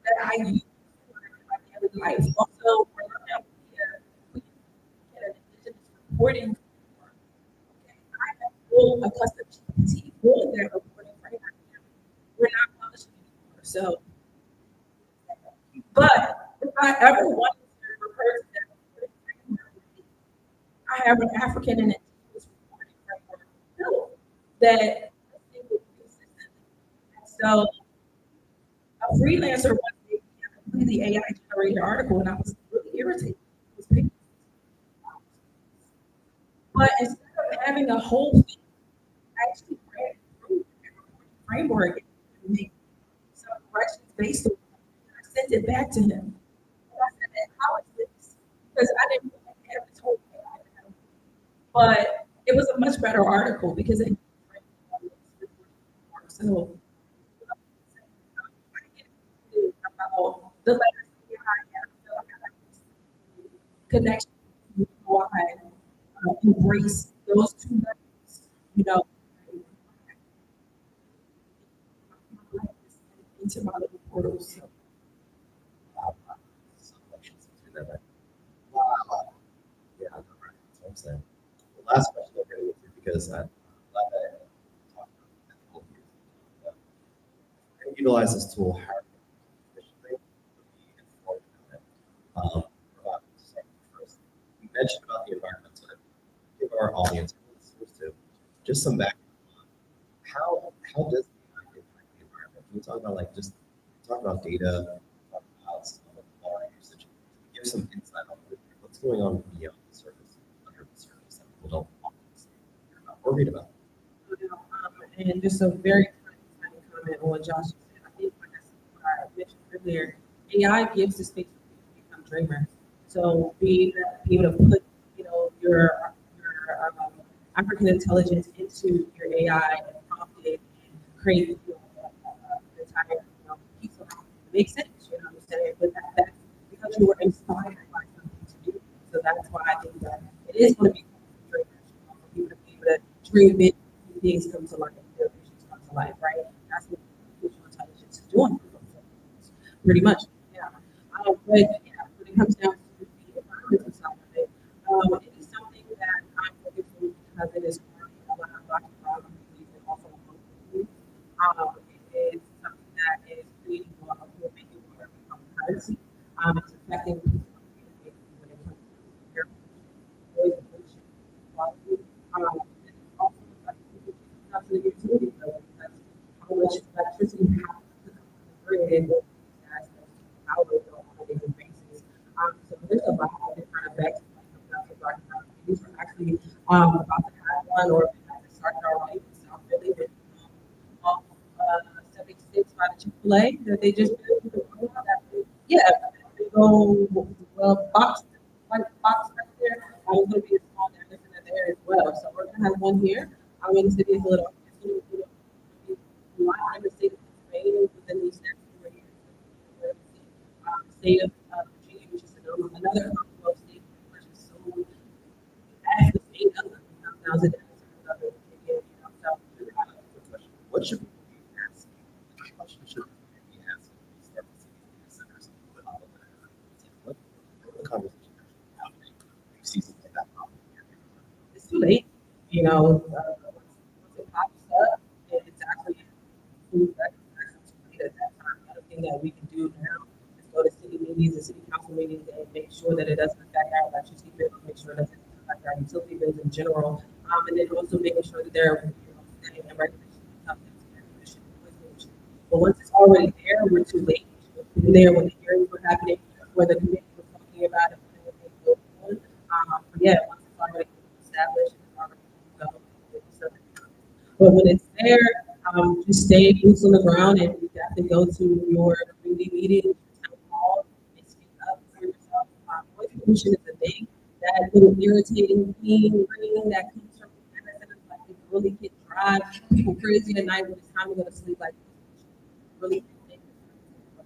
that I use in my daily life. Also, for we get an indigenous reporting framework. Okay, I have full a custom GPT for that reporting framework. We're not publishing anymore. So, but if I ever wanted to refer to that reporting framework, I have an African and indigenous reporting framework built that it would consistently. So a freelancer once gave me a completely AI generated article, and I was really irritated. It was painful. But instead of having a whole thing, I actually ran through the framework and made some corrections based on it. And I sent it back to him. And I said, how is this? Because I didn't really have this whole AI. But it was a much better article because it so about the legacy I have connection why embrace those two letters, you know, into my little portal. So Wow. So much to that. Wow. Yeah, right. That's what I'm saying. The last question I'm going to get to because I'm glad that I talked about that whole year. We're going to utilize this tool how efficiently be informed about it. About first, we mentioned about the environment, so give our audience listeners to just some background on how does AI impact the environment? Can we talk about like just talk about data, talk about some of the water usage, give some insight on what's going on beyond the surface, under the surface that people don't often see or read about. and just a very tiny comment on what Josh said. I think, like I said, what I mentioned earlier, AI gives the space for people to become dreamers. So be able to put, you know, your African intelligence into your AI and prompt it and create, you know, an entire, you know, piece of it. Makes sense, you know what I'm saying? But that's because you were inspired by something to do. So that's why I think that it is going to be for dreamers, you know, for people to be able to create things come to life, their visions come to life, right? That's what artificial intelligence is doing for folks, pretty much. Yeah. But yeah, when it comes down to the environmental side of it, it is something that I'm focused on because it is currently a lot of Black and brown communities and also local communities. It is something that is creating more of what making water become currency. It's affecting people when it comes to air pollution, noise pollution, quality. And it's also affecting people when it comes to the utility bill because how much electricity you have to come on the grid and as power bill on a daily basis. So there's a lot of different effects when it comes down to Black and brown communities. We're actually about to have one or we have to start our life in South Philly with off 76 by the Chick-fil-A that they just built. Yeah, big old box, white box right there. There's going to be a small data center there as well. So we're going to have one here. I'm in the city of Philadelphia. It's going to be a lot in the state of Pennsylvania within these next 4 years. The state of Virginia, which is another Commonwealth state, which is so as the state of now the data centers of Virginia. So, What should we be asking? What question should we be asking when we start to see these data centers with all of that? What the conversation actually happening? You see something like that problem here. it's too late. Once it pops up, it's actually food that it's too late at that time. The other thing that we can do now is go to city meetings and city council meetings and make sure that it doesn't affect our electricity bills, make sure it doesn't affect our utility bills in general, and then also making sure that they're setting the regulations when it comes to air pollution and noise pollution. But once it's already there, we're too late. We've been there when the hearings were happening, where the committee was talking about it, when they were going on. But yeah, once it's already established, it's already go. But when it's there, just stay boots on the ground and you have to go to your community meeting, town hall, and speak up for yourself. Noise pollution is a thing. That little irritating ring that comes from the data centers, like it really can drive people crazy at night when it's time to go to sleep. Like really depending on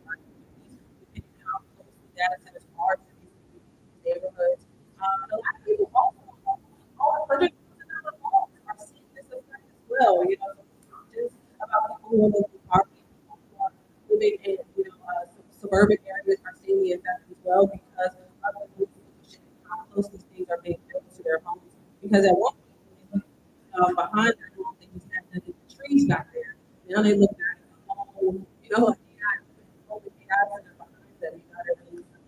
how close the data centers are to these neighborhoods. And a lot of people also all $100,000 homes are seeing this effect as well. Just about people who live in poverty, people who are living in suburban areas are seeing the effect as well because of the new pollution and how close these things are being built to their homes. Because at one point, behind their home, they just had nothing but trees back there. Now they look back at the home, like they had all the gas in their behind them, everything.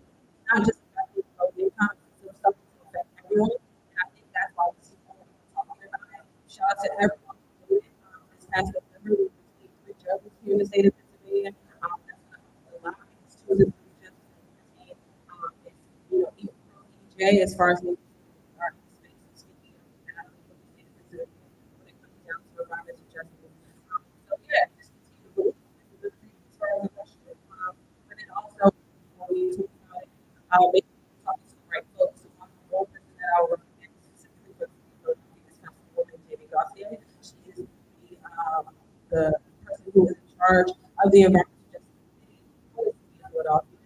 Not just affecting low income, it's something to affect everyone. And I think that's why this is what we're talking about it. Shout out to everyone who did it. This past November, we received 3 judges here in the state of Pennsylvania. That's a lot of things to the 3 judges that we received. EJ, as far as making our space and speaking of that, in the state of Pennsylvania when it comes down to environmental justice. So yeah, just continue to move. This is a thing as far as the question. But then also, when you talk about it, making sure you're talking to the right folks. So one person that I will recommend specifically for this Councilwoman Jamie Garcia. She is the person who is in charge of the environmental justice committee for the city of Philadelphia.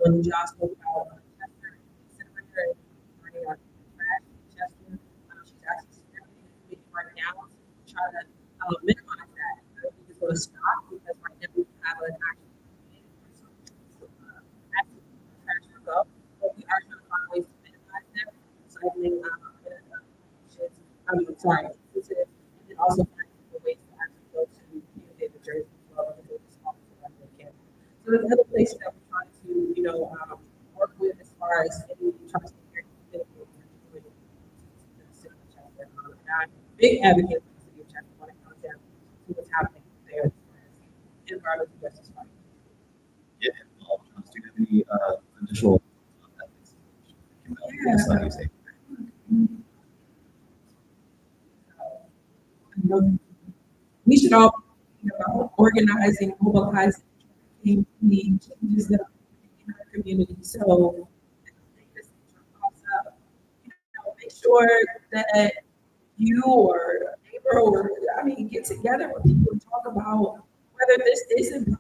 When Josh spoke about Chester, Senator, running our trash in Chester, she's actually spearheading the committee right now to try to minimize that. I don't think it's going to stop because right now we have an actual actually trash will go, but we are trying to find ways to minimize that. Recycling, sorry, and then also finding the ways to actually go to New Jersey as well because it's small to run the campus. So there's other places that we're trying to, work with as far as any trust and care and the city of Chester. And I'm a big advocate for the city of Chester when it comes down to what's happening there as far as environmental justice fight. Yeah. Do you have any additional thoughts on that? Yes, like you say. We should all be about organizing, mobilizing, the changes that are in our community. So this pops up, make sure that you or a neighbor or get together with people and talk about whether this isn't your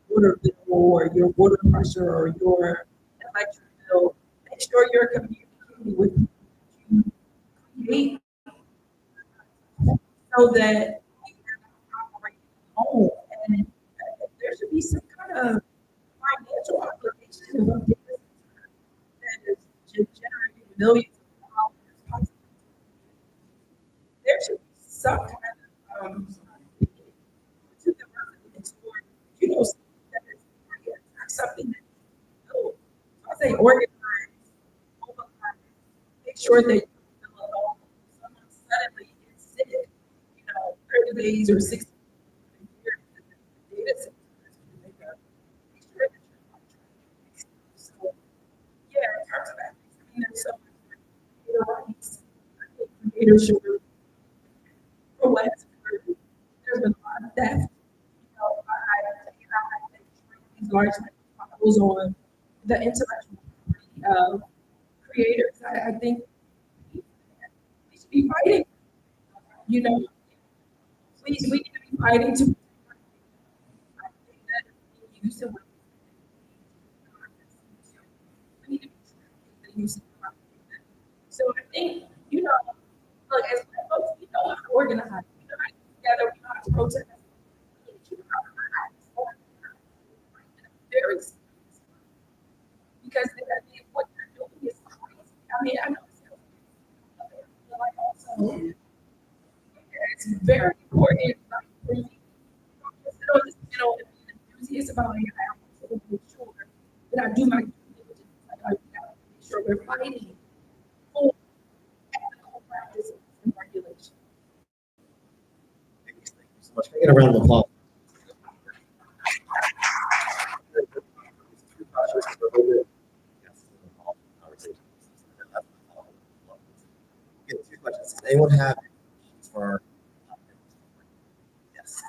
water bill or your water pressure or your electric bill. Make sure you're communicating with people. Create so that we can operate home. And there should be some kind of financial obligation of a business that is generating millions of dollars. There should be some kind of to the residents or that is something that build. So I say organize, mobilize, make sure that you feel alone. Someone suddenly is sick, 30 days or 60 years, the data centers can make sure that you're not trying. So yeah, in terms of ethics, I mean, there's so much creator rights. I think creators should really, for what it's worth, there's been a lot of theft. I think these large models on the intellectual property of creators. I think we should be fighting. We need to be fighting to. I think that the use of we need to be the use of so I think look as black folks, we know how to organize, we know how to get together, we know how to protest. We know how to very serious because what they're doing is crazy. I mean, I know but like also it's very important like for me, and be an enthusiast about it. I want to make sure that I do my due diligence. Like I gotta make sure we're fighting for ethical practices and regulation. Thank you so much. Can I get a round of applause? Get two questions. Does anyone have any questions for our yes?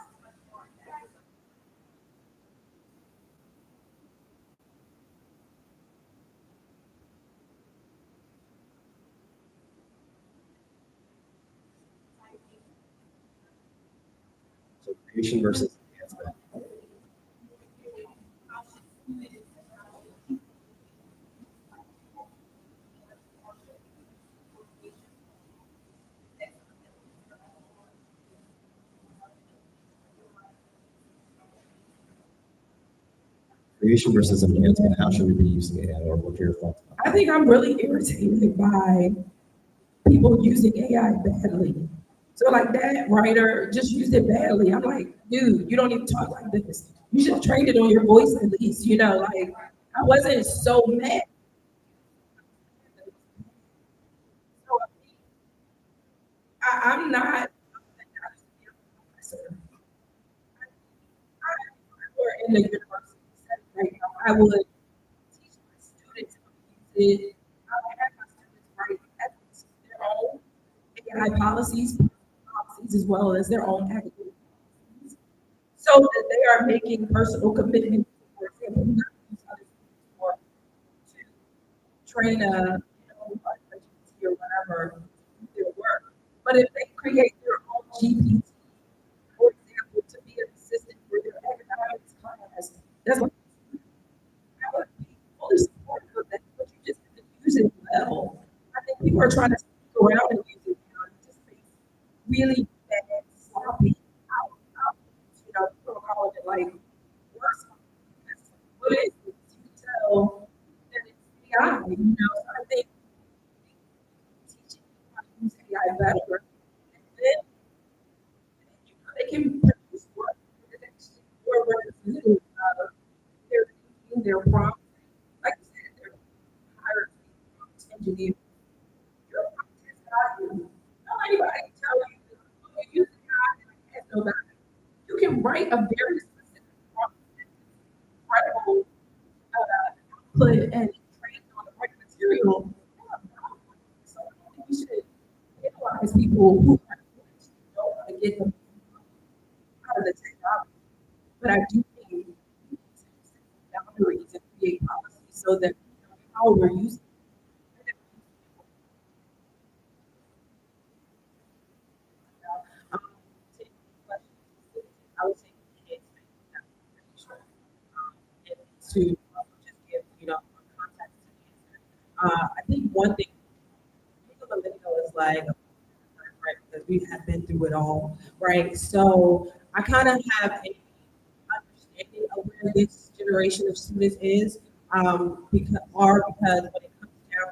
So creation versus enhancement. Creation versus enhancement. How should we be using AI, or what are your thoughts about I think I'm really irritated by people using AI badly. So like that writer just used it badly. I'm like, dude, you don't even talk like this. You should have trained it on your voice at least, like I wasn't so mad. So I'm not or in the university setting right now, I would teach my students how to use it. I would have my students write ethics, their own AI policies as well as their own academic policies, so that they are making personal commitments. For example, not use other students for to train or whatever do their work. But if they create their own GPT, for example, to be an assistant for their economics class, that's what I would be fully supportive of that. But you just have to use it well. I think people are trying to go around and use it now. It just makes really bad, sloppy out, people are calling it like worse. What is it? You can tell that it's AI, So I think teaching people how to use AI better, and then they can produce work that is actually more representative of their thinking, their prompt. Like you said, they're hired prompt engineers. You're a prompt guy. Don't anybody tell you when you're using AI, like, nobody. You can write a very specific prompt, incredible output, and train on the right material. So I think we should analyze people who are know how to get them out of the technology. But I do think we need to set boundaries and create policies so that we know how we're using it. Um, I would say kids and to just give context to the answer. I think one thing being a millennial is like right, because we have been through it all, right? So I kind of have a understanding of where this generation of students is, because when it comes down to how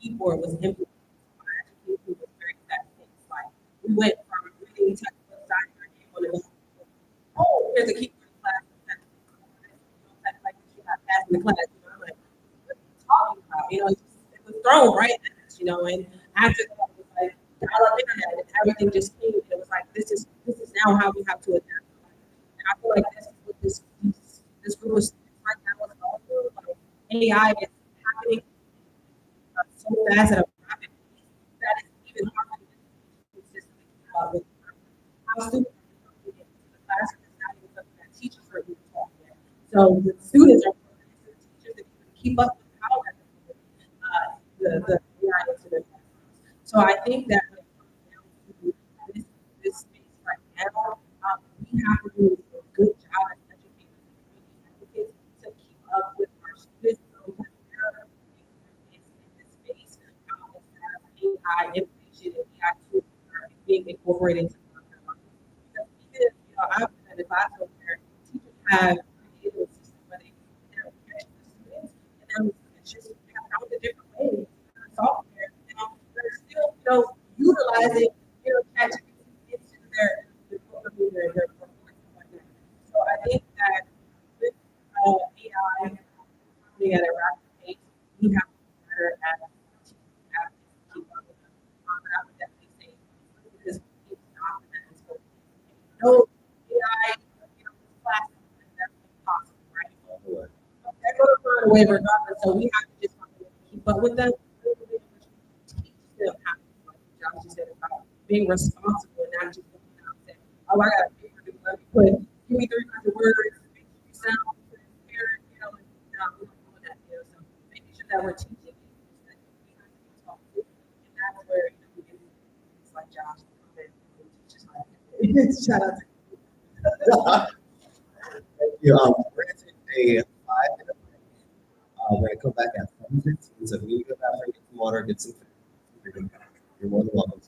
keyboard was implemented, our education was very fast-paced. Like we went from reading textbooks, on the oh, here's a keyboard class, like you got passed in the class. You know, I'm like, what are you talking about? You know, it was thrown right at us, you know, and after that, it was like dial-up internet and everything just came. And it was like this is now how we have to adapt. And I feel like this is what this group of students right now is going through. Like AI is happening so fast at a rapid pace that it's even harder to consistently keep up with how students are coming into the classroom. Is not even something that teachers are even taught yet. So the students are working with the teachers to keep up with how the AI into their classrooms. So I think that when it comes down to this space right now, we have to do a good job as educators and community advocates to keep up with our students because they're in this space as AI information and AI tools are being incorporated into the curriculum. Because even if, you know, I've been in a classroom where teachers have created a system where they're catching the students and then it's just have found a different way to software. You know, they're still, you know, utilizing, you know, ChatGPT into their reports and like that. So I think that with AI happening at a rapid pace, we have to be better at teaching athletes to keep up with them. But I would definitely say because it's not that it's going to no AI, you know, class that's impossible, right? They're going to find a way regardless. So we have to just find a way to keep up with them. Teach them how to do what Josh just said about being responsible and not just looking out and saying, oh, I got a paper to let me give me 300 words, make sure you sound transparent, you know, and we're not doing that, you know. So making sure that we're teaching that we have to be taught to. And that's where, you know, we get things like Josh to come in and teach us how to do it. Shout out to Thank you. We're gonna take a 5-minute break. We're gonna come back at 7:15. So if you need to go back and get some water, get some food, you're more than welcome to.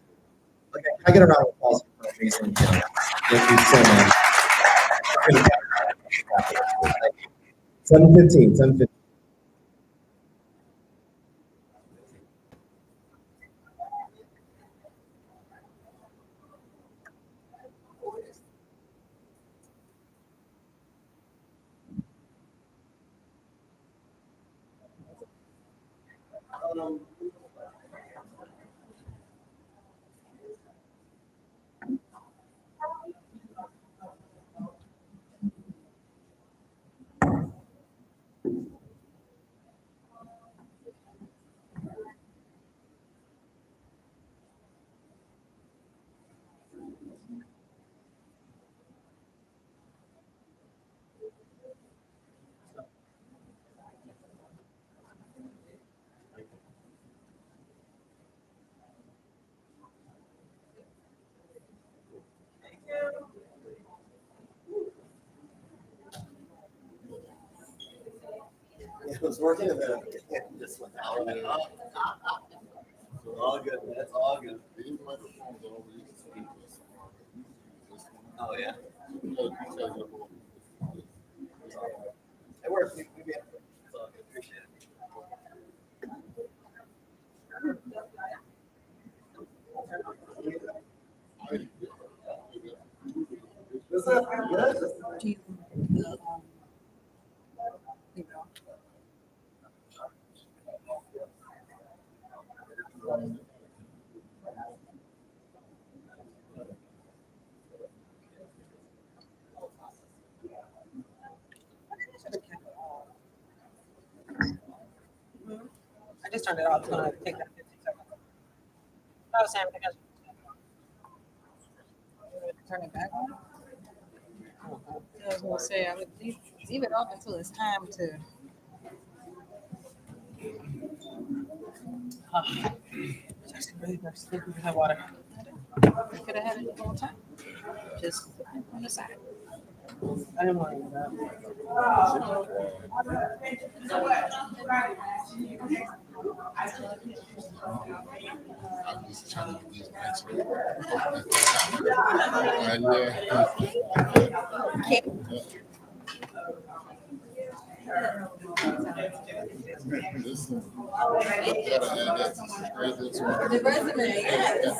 Okay, can I get a round of applause for Jason? Thank you so much. Thank you. 7:15. 7:15. It was working a bit. Just went out. All good. That's all good. Oh yeah. It works. We get it. It's all good. Appreciate it. Was that good? I just turned it off. It's gonna take that 15 seconds. I was saying because turn it back on. I was gonna say I would leave it off until it's time to. Just really thirsty. Think we can have water. We could have had it the whole time. Just on the side. I didn't want to do that. The resume, yes.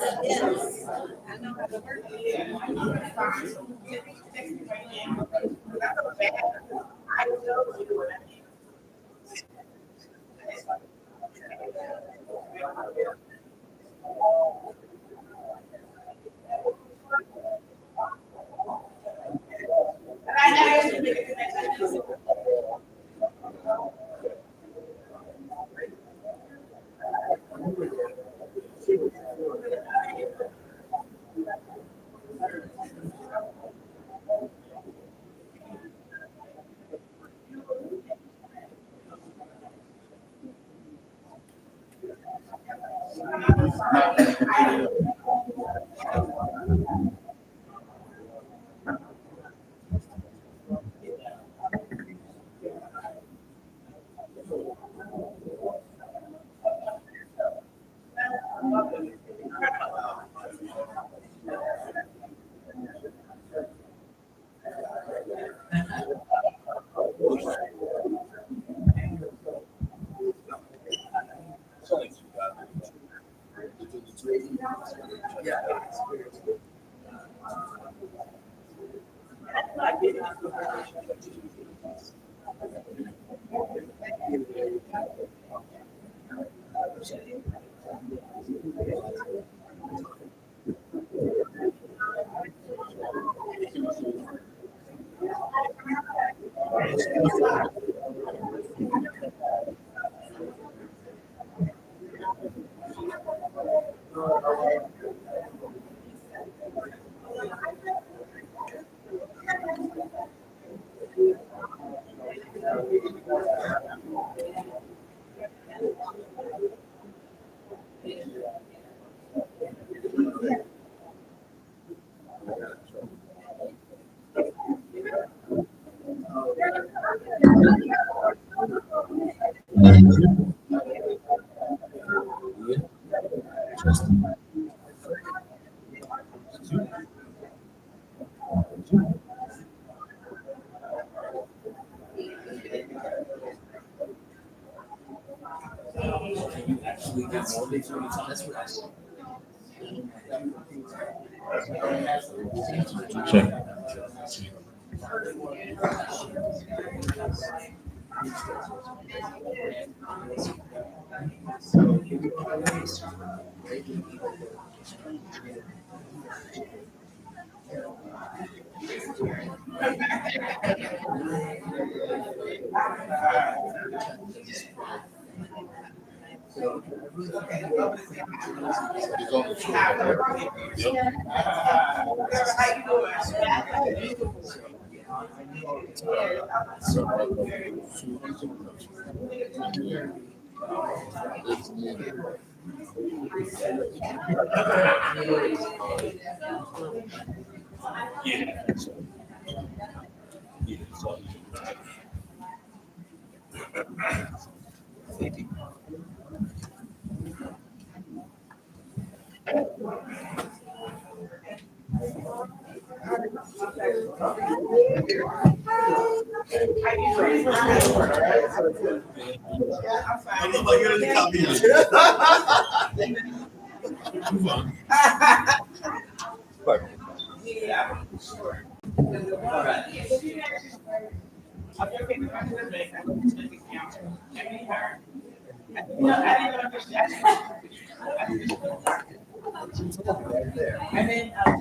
And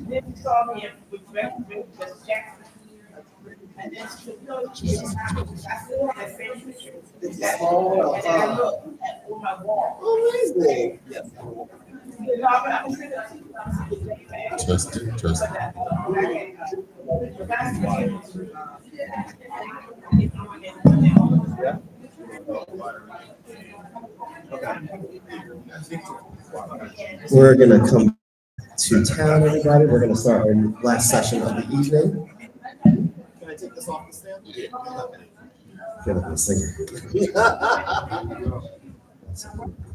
then you saw me with just Jackson. And then she I still have that same picture. And then I look on my wall. Amazing. Yes. You know, I'm sitting there. Trust Yeah. We're gonna come to town, everybody. We're gonna start our last session of the evening. Can I take this off the stand? Yeah. Feel like a singer.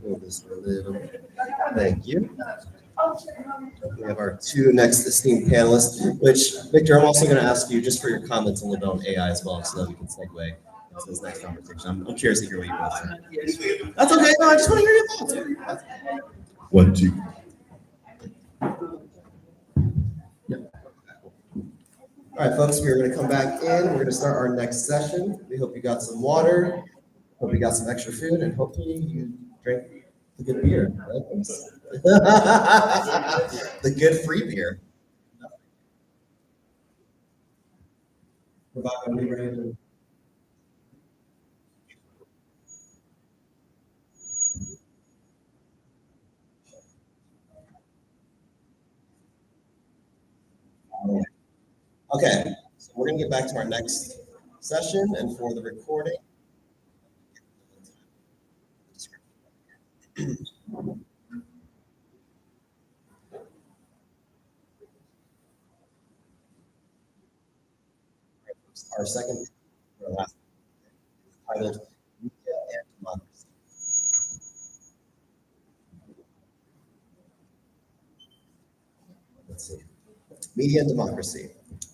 Pull this a little. Thank you. We have our two next esteemed panelists, which, Victor, I'm also going to ask you just for your comments a little bit on AI as well, so that we can segue into this next conversation. I'm curious to hear what you want to say. That's okay. No, I just want to hear your thoughts. 1, 2. All right, folks, we're going to come back in. We're going to start our next session. We hope you got some water, hope you got some extra food, and hopefully you drank the good beer. Right? The good free beer. Rebecca, are we ready to? Okay, so we're going to get back to our next session, and for the recording. Our second, or last, is titled Media and Democracy. Let's see. Media and democracy.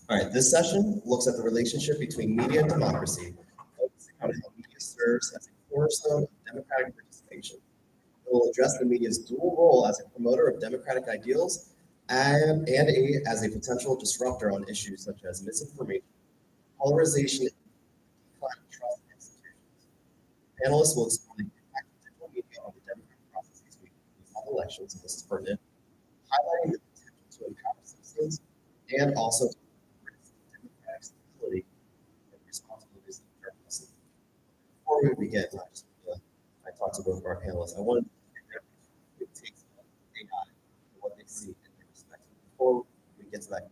All right, this session looks at the relationship between media and democracy, focusing on how media serves as a cornerstone of democratic participation. It will address the media's dual role as a promoter of democratic ideals as a potential disruptor on issues such as misinformation, polarization, and decline of trust in institutions. Panelists will explore the impact of digital media on the democratic processes we use on elections, and this is pertinent, highlighting the potential to empower citizens and also to embrace democratic stability and responsibilities of journalism. Before we begin, I talked to both of our panelists. I wanted to figure out what it takes of AI and what they see in their respects. Before we get to that,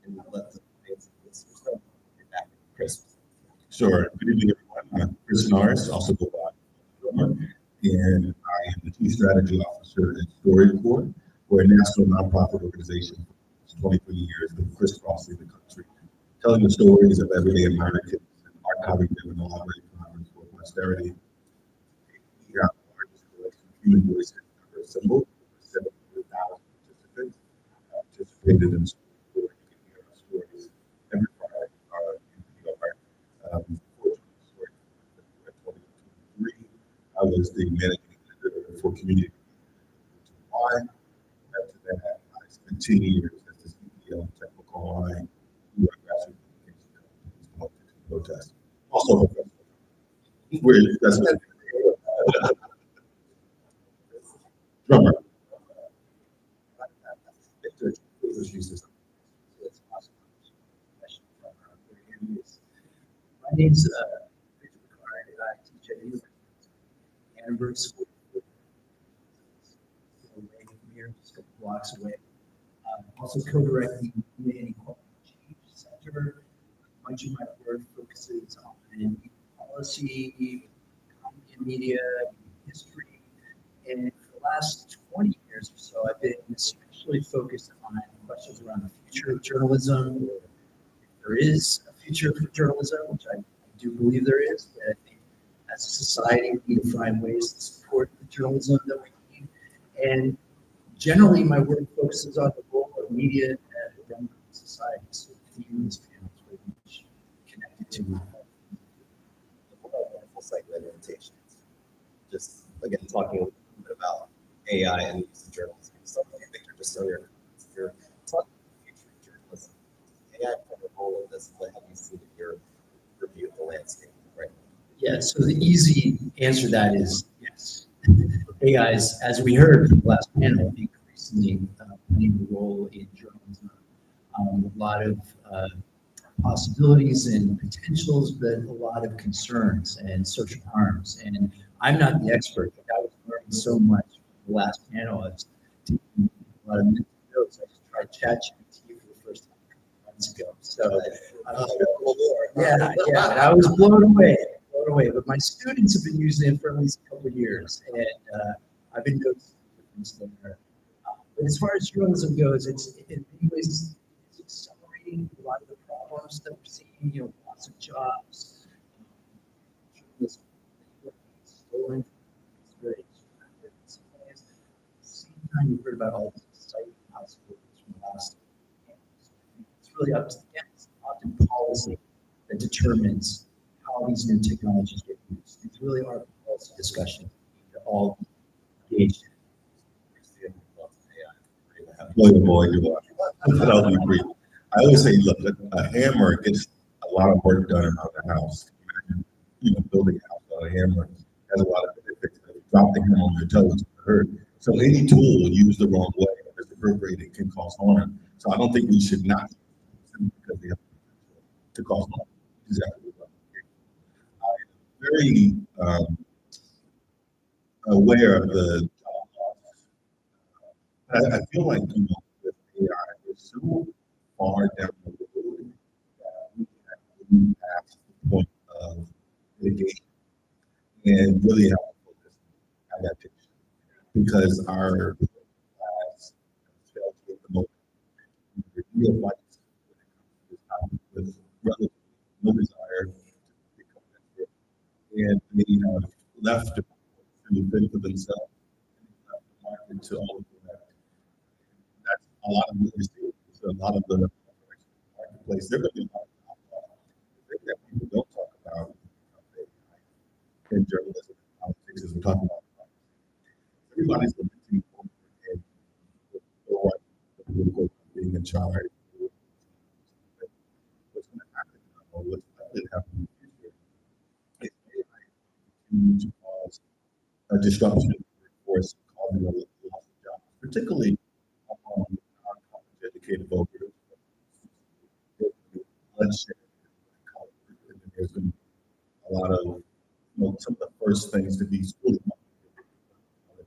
and let the listeners know, you're back. Chris. Sure. Good evening, everyone. I'm Chris Norris, also go by Drummer, and I am the Chief Strategy Officer at StoryCorps. We're a national nonprofit organization for 23 years, been crisscrossing the country, telling the stories of everyday Americans and archiving them in the library for posterity. We have the largest collection of human voices ever assembled. 700,000 participants participated in StoryCorps. You can hear our stories every Friday. I was the managing editor for community. Why? After that, I spent 10 years as the CEO of Technical Line, who are grassroots communication companies protest. Also, that's drummer. Victor, please introduce yourself. My name's Victor McCarty. I teach at University of Annenberg School. Away from here, just a couple blocks away. Also co-direct the Media and Equality Change Center. Much of my work focuses on policy, in media, history, and for the last 20 years or so, I've been especially focused on questions around the future of journalism. If there is a future for journalism, which I do believe there is, but I think as a society we need to find ways to support the journalism that we need. And generally, my work focuses on the role of media in a democratic society. So the theme of this panel is very much connected to What a wonderful segmentation. Just again talking a little bit about AI and the use of journalism. So Victor, just on your comments, you're talking about the future of journalism. AI play a role in this. What have you seen in your review of the landscape right now? Yeah, so the easy answer to that is yes. AI is, as we heard from the last panel, increasingly playing a role in journalism. A lot of possibilities and potentials, but a lot of concerns and social harms. And I'm not the expert, but I was learning so much from the last panel. I was taking a lot of mental notes. I just tried ChatGPT for the first time a couple months ago. So yeah, and I was blown away. But my students have been using it for at least a couple of years, and I've been noticing the difference there. But as far as journalism goes, it's in many ways it's accelerating a lot of the problems that we're seeing. You know, loss of jobs, journalism stolen. It's very extractive in some ways. See time you've heard about all these exciting possibilities from the last, it's really up to it's often policy that determines how these new technologies get used. It's really our policy discussion to all engaged. Boy, boy, do I. I'll be brief. I always say, look, a hammer gets a lot of work done around the house. Imagine, building a house on a hammer has a lot of benefits. Drop the hammer on your toes, it hurt. So any tool used the wrong way, or misappropriated, can cause harm. So I don't think we should not use them because they have to cause harm. Exactly. I'm very aware of the job loss. I feel like, with AI, we're so far down the road that we have moved past the point of mitigation and really have to focus on adaptation because our class failed to get the most real fights when it comes to this topic with relatively no desire to become an expert. And they have left to fend for themselves and left the market to all of that. That's a lot of what we're seeing. So a lot of the marketplace, there could be a lot of things that people don't talk about in journalism and politics as we're talking about. Everybody's looking forward and the right, the political being in charge. What's going to happen or what's likely to happen in the future is AI continue to cause a disruption in the workforce, causing a loss of jobs, particularly among non-college educated voters. Bloodshed, and there's going to be a lot of, some of the first things to be schooling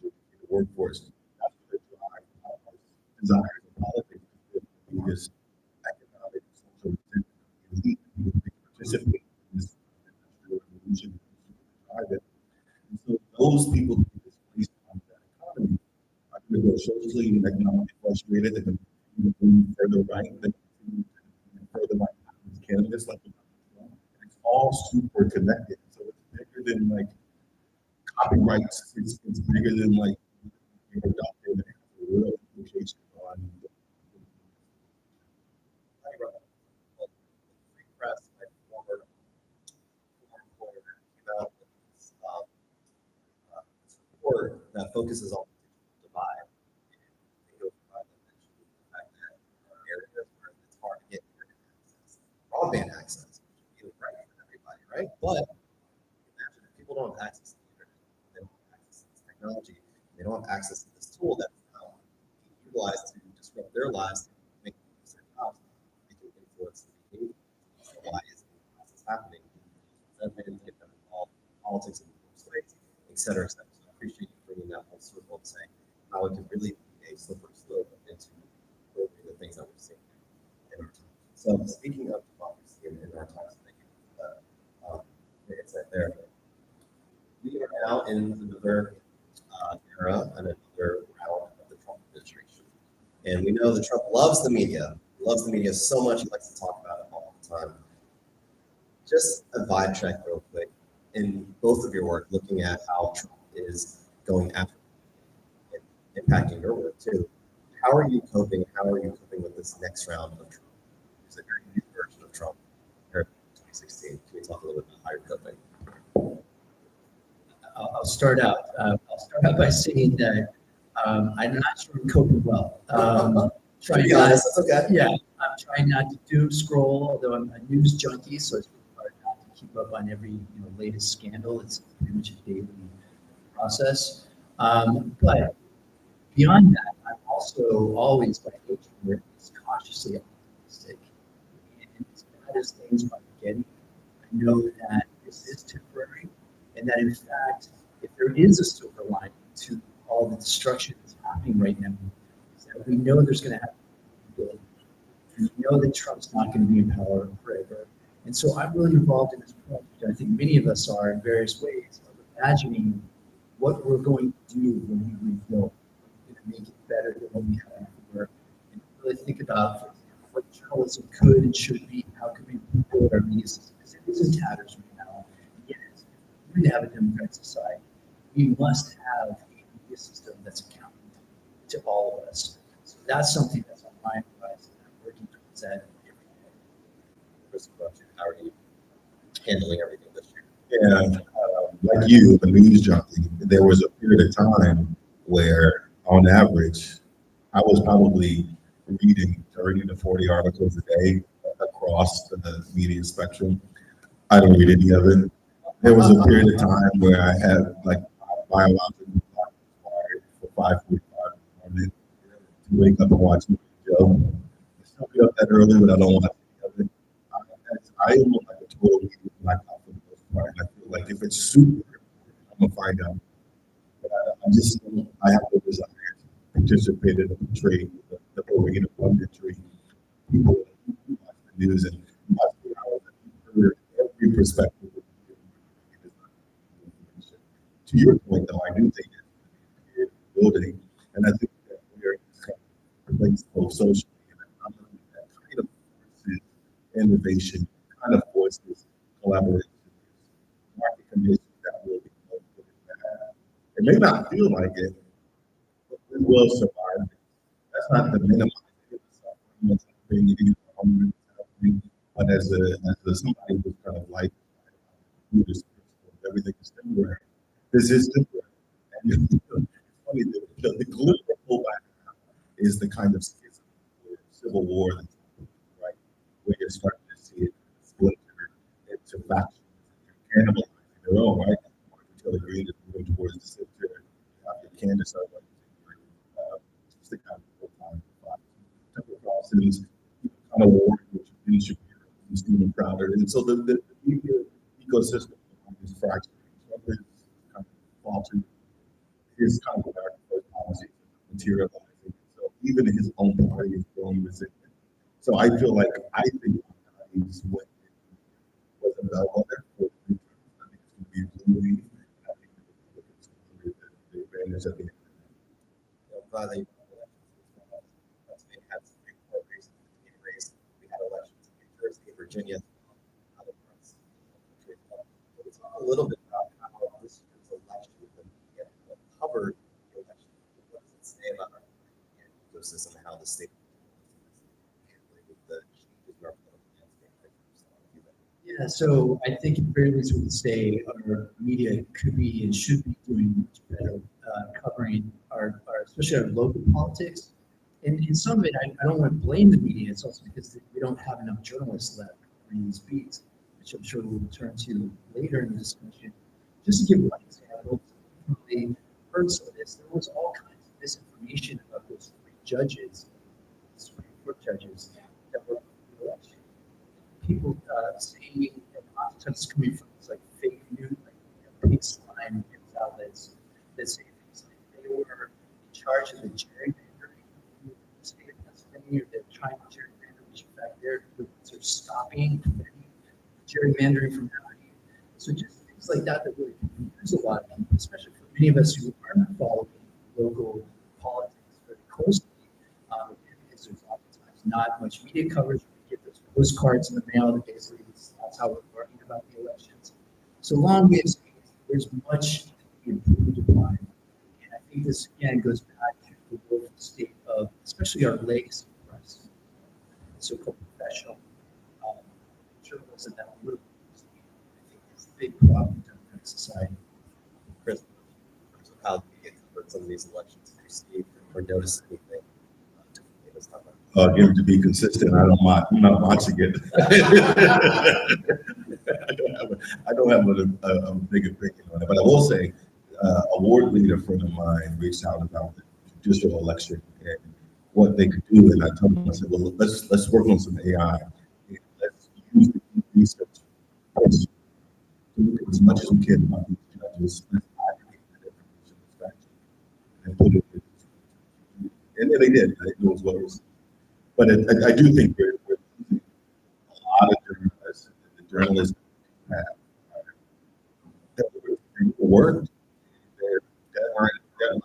the workforce. That's what drive our desires in politics. Because economic, social, elite participate in this industrial revolution, drive it. And so those people who are displaced from that economy are going to go socially and economically frustrated. They're going to move further right. They're going to move further right with cannabis, like it's all super connected. So it's bigger than like copyrights. It's bigger than like adopting a real implication on free press, like former employer came out with this report that focuses on the divide. And they go provide the fact that there are areas where it's hard to get internet access, broadband access, which would be right for everybody, right? But imagine if people don't have access to the internet, they don't have access to this technology, they don't have access to this tool that's now being utilized to disrupt their lives, to make their jobs, they can influence the behavior. So why is this happening? That made them get them involved in politics in the first place, et cetera, et cetera. So I appreciate you bringing that whole circle and saying how it can really be a slippery slope into the things that we're seeing in our time. So speaking of democracy in our times, thank you for that insight there. We are now in another era and another round of the Trump administration. And we know that Trump loves the media. He loves the media so much, he likes to talk about it all the time. Just a vibe check real quick. In both of your work, looking at how Trump is going after and impacting your work too. How are you coping? How are you coping with this next round of Trump? It's a very new version of Trump compared to 2016. Can we talk a little bit about how you're coping? I'll start out. I'll start out by saying that I'm not sure I'm coping well. To be honest, that's okay. Yeah, I'm trying not to doom scroll, although I'm a news junkie, so it's really hard not to keep up on every latest scandal. It's pretty much a daily process. But beyond that, I'm also always by nature cautiously optimistic. And as bad as things are getting, I know that this is temporary, and that in fact, if there is a silver lining to all the destruction that's happening right now, is that we know there's going to have to be building. We know that Trump's not going to be in power forever. And so I'm really involved in this project. I think many of us are in various ways of imagining what we're going to do when we rebuild. We're going to make it better than what we had before. And really think about, for example, what journalism could and should be. How can we rebuild our media system? Because it is in tatters right now. Yes, if we're going to have a democratic society, we must have a media system that's accountable to to all of us. So that's something that's on my horizon. I'm working towards that every day. Chris, how are you handling everything this year? Yeah, like you, a news junkie, there was a period of time where, on average, I was probably reading 30 to 40 articles a day across the media spectrum. I don't read any of it. There was a period of time where I had like biological clock required for 5:45 in the morning to wake up and watch the show. I still get up that early, but I don't watch any of it. I am like a total media blackout for the most part. And I feel like if it's super, I'm gonna find out. But I just I have the desire to participate in and portray the parade of punditry. People who watch the news and watch the hours and heard every perspective. To your point, though, I do think it's building, and I think that we are in this kind of place both socially and economically that kind of forces innovation, kind of forces collaboration, market conditions that will be good and bad. It may not feel like it, but we will survive it. That's not the minimum of the suffering that's happening, either hunger that's happening, but as somebody who's kind of like this principle, everything is temporary. This is temporary. And it's funny, the glue that pull back now is the kind of schism or civil war that's happening, right? Where you're starting to see it splinter into factions and cannibalizing their own, right? Until the green is moving towards the center, after Candace, stick out the time. Temple crosses, kind of war, which is Stephen Crowder. And so the media ecosystem is fractured. Trump is kind of faltered. His kind of American policy materializing. So even his own party is growing resentment. So I feel like he's what was a bellwether for the future. I think it's going to be a blue wave. I think it's going to be the advantage at the end. Glad that you had some big court races, we had elections in New Jersey, Virginia, other parts of the country. But it's a little bit about how this year's election, the media covered the election. What does it say about our ecosystem and how the state with the changes in our political landscape? Yeah, so I think at the very least we would say our media could be and should be doing much better covering our especially our local politics. And in some of it, I don't want to blame the media. It's also because we don't have enough journalists left covering these beats, which I'm sure we'll return to later in the discussion. Just to give one example, we heard some of this. There was all kinds of misinformation about those three judges, Supreme Court judges, that were election. People saying, and oftentimes coming from this like fake news, like baseline news outlets that say things like they were in charge of the gerrymandering in the state of Pennsylvania, or they're trying to gerrymander, which in fact they're stopping gerrymandering from happening. So just things like that that really confuse a lot of people, especially for many of us who aren't following local politics very closely, because there's oftentimes not much media coverage. We get those postcards in the mail that basically that's how we're learning about the elections. So long way of saying there's much to be improved upon. And I think this again goes back to the woeful state of especially our legacy press, so-called professional journalism that really I think is a big problem in democratic society. Chris, in terms of how the media covered some of these elections, have you seen or noticed anything differently this time around? Give to be consistent. I'm not watching it. I don't have a big opinion on it, but I will say, a ward leader friend of mine reached out about the judicial election and what they could do, and I told him, I said, well, let's work on some AI. And let's use the research to look at as much as we can about these judges. Let's aggregate that information, let's fact check it, and put it in. And they did. It was what it was. But I do think we're losing a lot of journalists. The journalists have that worked. They're deadlines.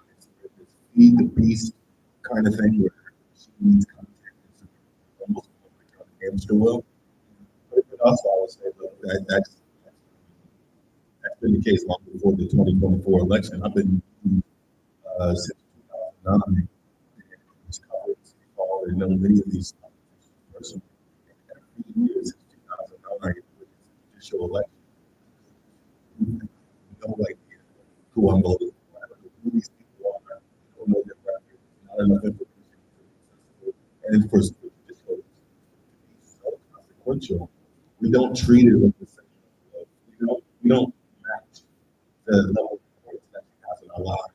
This feed the beast kind of thing where she needs content. It's almost like a hamster wheel. But also, I would say, look, that's been the case long before the 2024 election. I've been since 2009. already know many of these personally. Every year since 2009, with the judicial election, no idea who I'm voting for. I don't know who these people are. I don't know their record. Not enough information. And for judicial to be so consequential, we don't treat it with the same love. We don't match the level of importance that she has in our lives.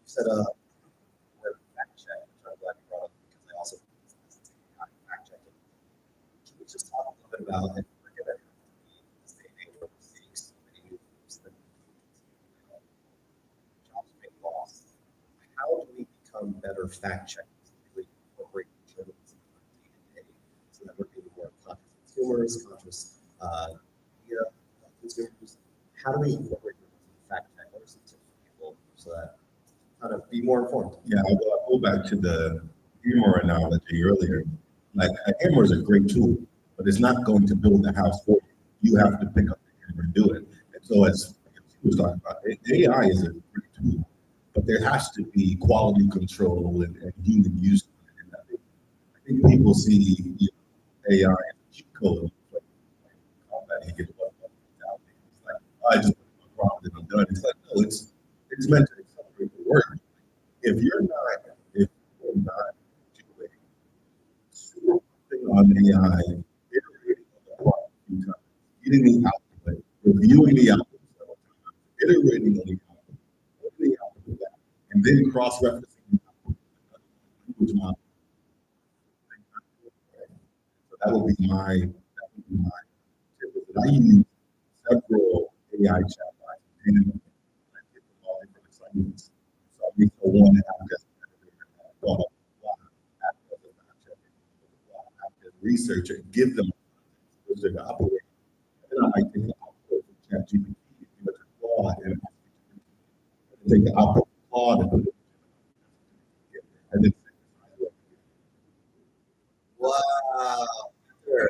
Set up web fact check, which I'm glad you brought up because I also fact checking. Can we just talk a little bit about it? We're gonna be this day and age where we're seeing so many new groups that jobs being lost. How do we become better fact checkers and really incorporate journalism day to day so that we're being more conscious consumers, conscious media consumers? How do we incorporate fact check? What are some tips for people so that how to be more informed? Yeah, I'll go back to the hammer analogy earlier. Like a hammer is a great tool, but it's not going to build the house for you. You have to pick up the hammer and do it. And so as he was talking about, AI is a great tool, but there has to be quality control and human use. And I think people see AI as a cheat code. Like, combat, he gets one out. It's like, I just put my prompt and I'm done. It's like, no, it's meant to accelerate the work. If you're not doing super thing on AI, iterating on the prompt a few times, getting the output, reviewing the output several times, iterating on the output, putting the output of that, and then cross-referencing the output with another language model. So that would be my tip. Is that I use several AI chatbots and I get them all different assignments. So I make the one that I'm just blah, blah, blah, after the fact checker, blah, after the researcher, give them those are the operate. And then I might take the output from ChatGPT, give it to Claude, and take the output from Claude and put it and then Wow. Sure.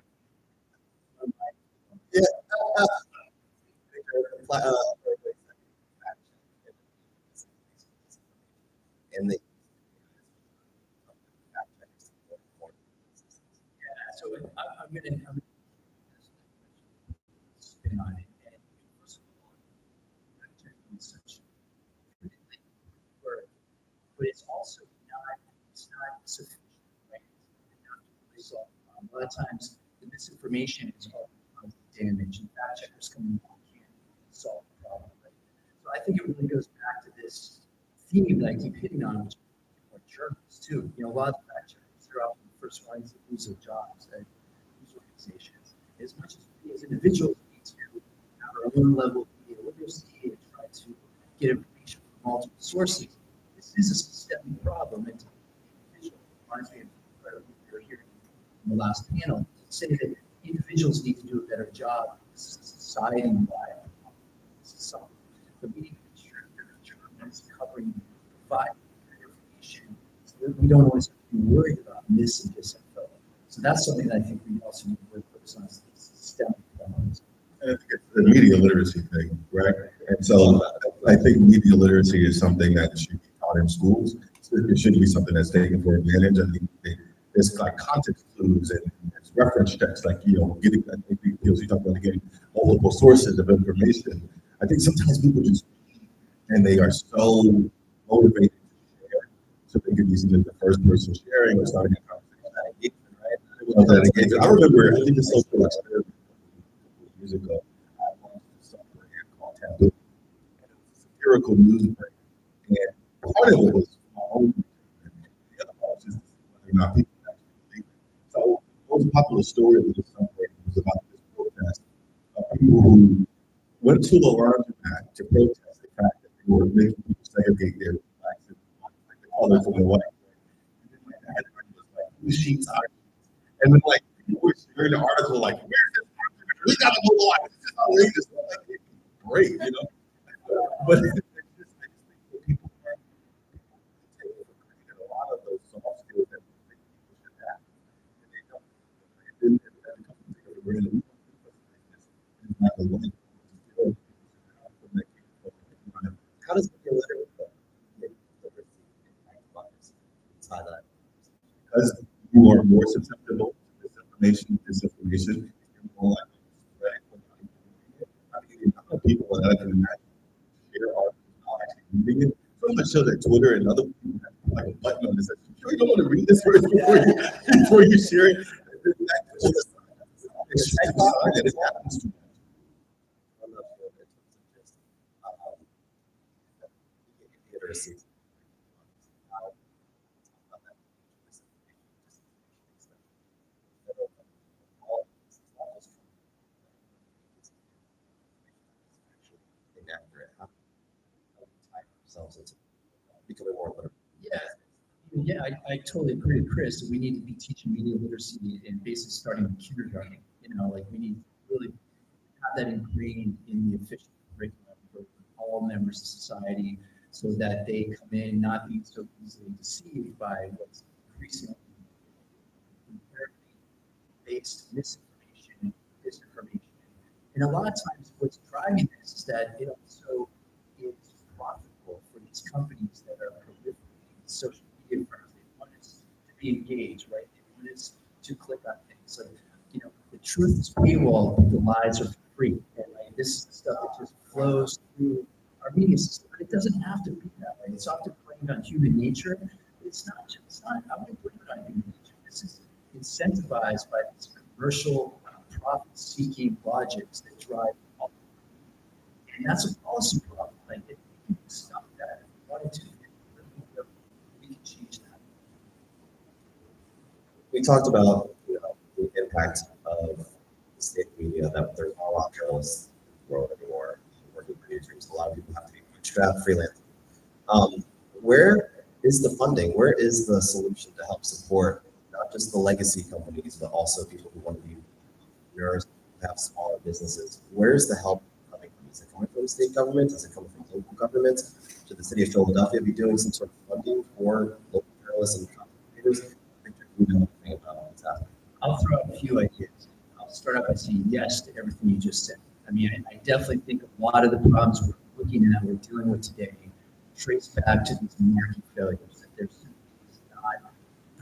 Yeah. And they So I'm gonna spin on it. And first of all, fact checking is such work, but it's also not sufficient, right? So a lot of times the misinformation is causing damage, and fact checkers come in and can't solve the problem. Right? So I think it really goes back to this theme that I keep hitting on, which are journalists too. A lot of the fact checkers are often the first ones that lose their jobs at news organizations. As much as we as individuals need to have our own level of media literacy and try to get information from multiple sources, this is a systemic problem. And individual reminds me of what we were hearing in the last panel, say that individuals need to do a better job. This is a society-wide problem. This is something the media journalists covering, provide information so that we don't always have to be worried about missing disinfo. So that's something that I think we also need to focus on, systemic problems. And I think it's the media literacy thing, right? And so I think media literacy is something that should be taught in schools. It shouldn't be something that's taken for advantage. I think there's like context clues and there's reference checks, like, getting, I think you talk about getting multiple sources of information. I think sometimes people just read and they are so motivated to share. So they could be seen as the first person sharing or starting a conversation. That engagement. I remember, I think it's so cool. Years ago, I launched a software called Taboo, and it was a satirical news break. And part of it was my own, and the other part was just whether or not people actually believe it. So the most popular story of this software was about this protest of people who went to the laundromat to protest the fact that they were making people segregate their blacks and like the colors from the white. And then like the headline was like, "Whose sheets are sheets?" And then like people were sharing the article like, "Where's this? We gotta move on. This is outrageous." Like, it's great, But it's just, I just think that people are taking for granted a lot of those soft skills that we think people should have, and they don't. And then every time we take it for granted, we don't think of this is not the way. How does media literacy impact democracy? more susceptible to misinformation, disinformation. People that I can imagine share are not actually reading it. So much so that Twitter and other people have like a button on this. You sure you don't want to read this first before you share it? It's just a sign that it happens to Literacy. Inaccurate. How do we tie ourselves into becoming more literate? Yeah, I totally agree with Chris. We need to be teaching media literacy and basically starting in kindergarten. Like we need to really have that ingrained in the official curriculum for all members of society so that they come in not being so easily deceived by what's increasingly inherently based misinformation, disinformation. And a lot of times what's driving this is that it also is profitable for these companies that are proliferating social media firms. They want us to be engaged, right? They want us to click on things. So, the truth is paywall, the lies are free. And this is the stuff that just flows through our media system. But it doesn't have to be that way. It's often blamed on human nature. I wouldn't blame it on human nature. This is incentivized by these commercial profit-seeking logics that drive all. And that's a policy problem. If we can stop that, if we wanted to, we can change that. We talked about the impact of the state media, that there's not a lot of journalists in the world anymore working for newsrooms. A lot of people have to be bootstrapped, freelance. Where is the funding? Where is the solution to help support not just the legacy companies, but also people who want to be entrepreneurs, who have smaller businesses? Where's the help coming from? Is it coming from the state government? Is it coming from local governments? Should the city of Philadelphia be doing some sort of funding for local journalists and content creators? I think we know nothing about what's happening. I'll throw out a few ideas. I'll start out by saying yes to everything you just said. I definitely think a lot of the problems we're looking at, we're dealing with today, trace back to these market failures, that there's simply not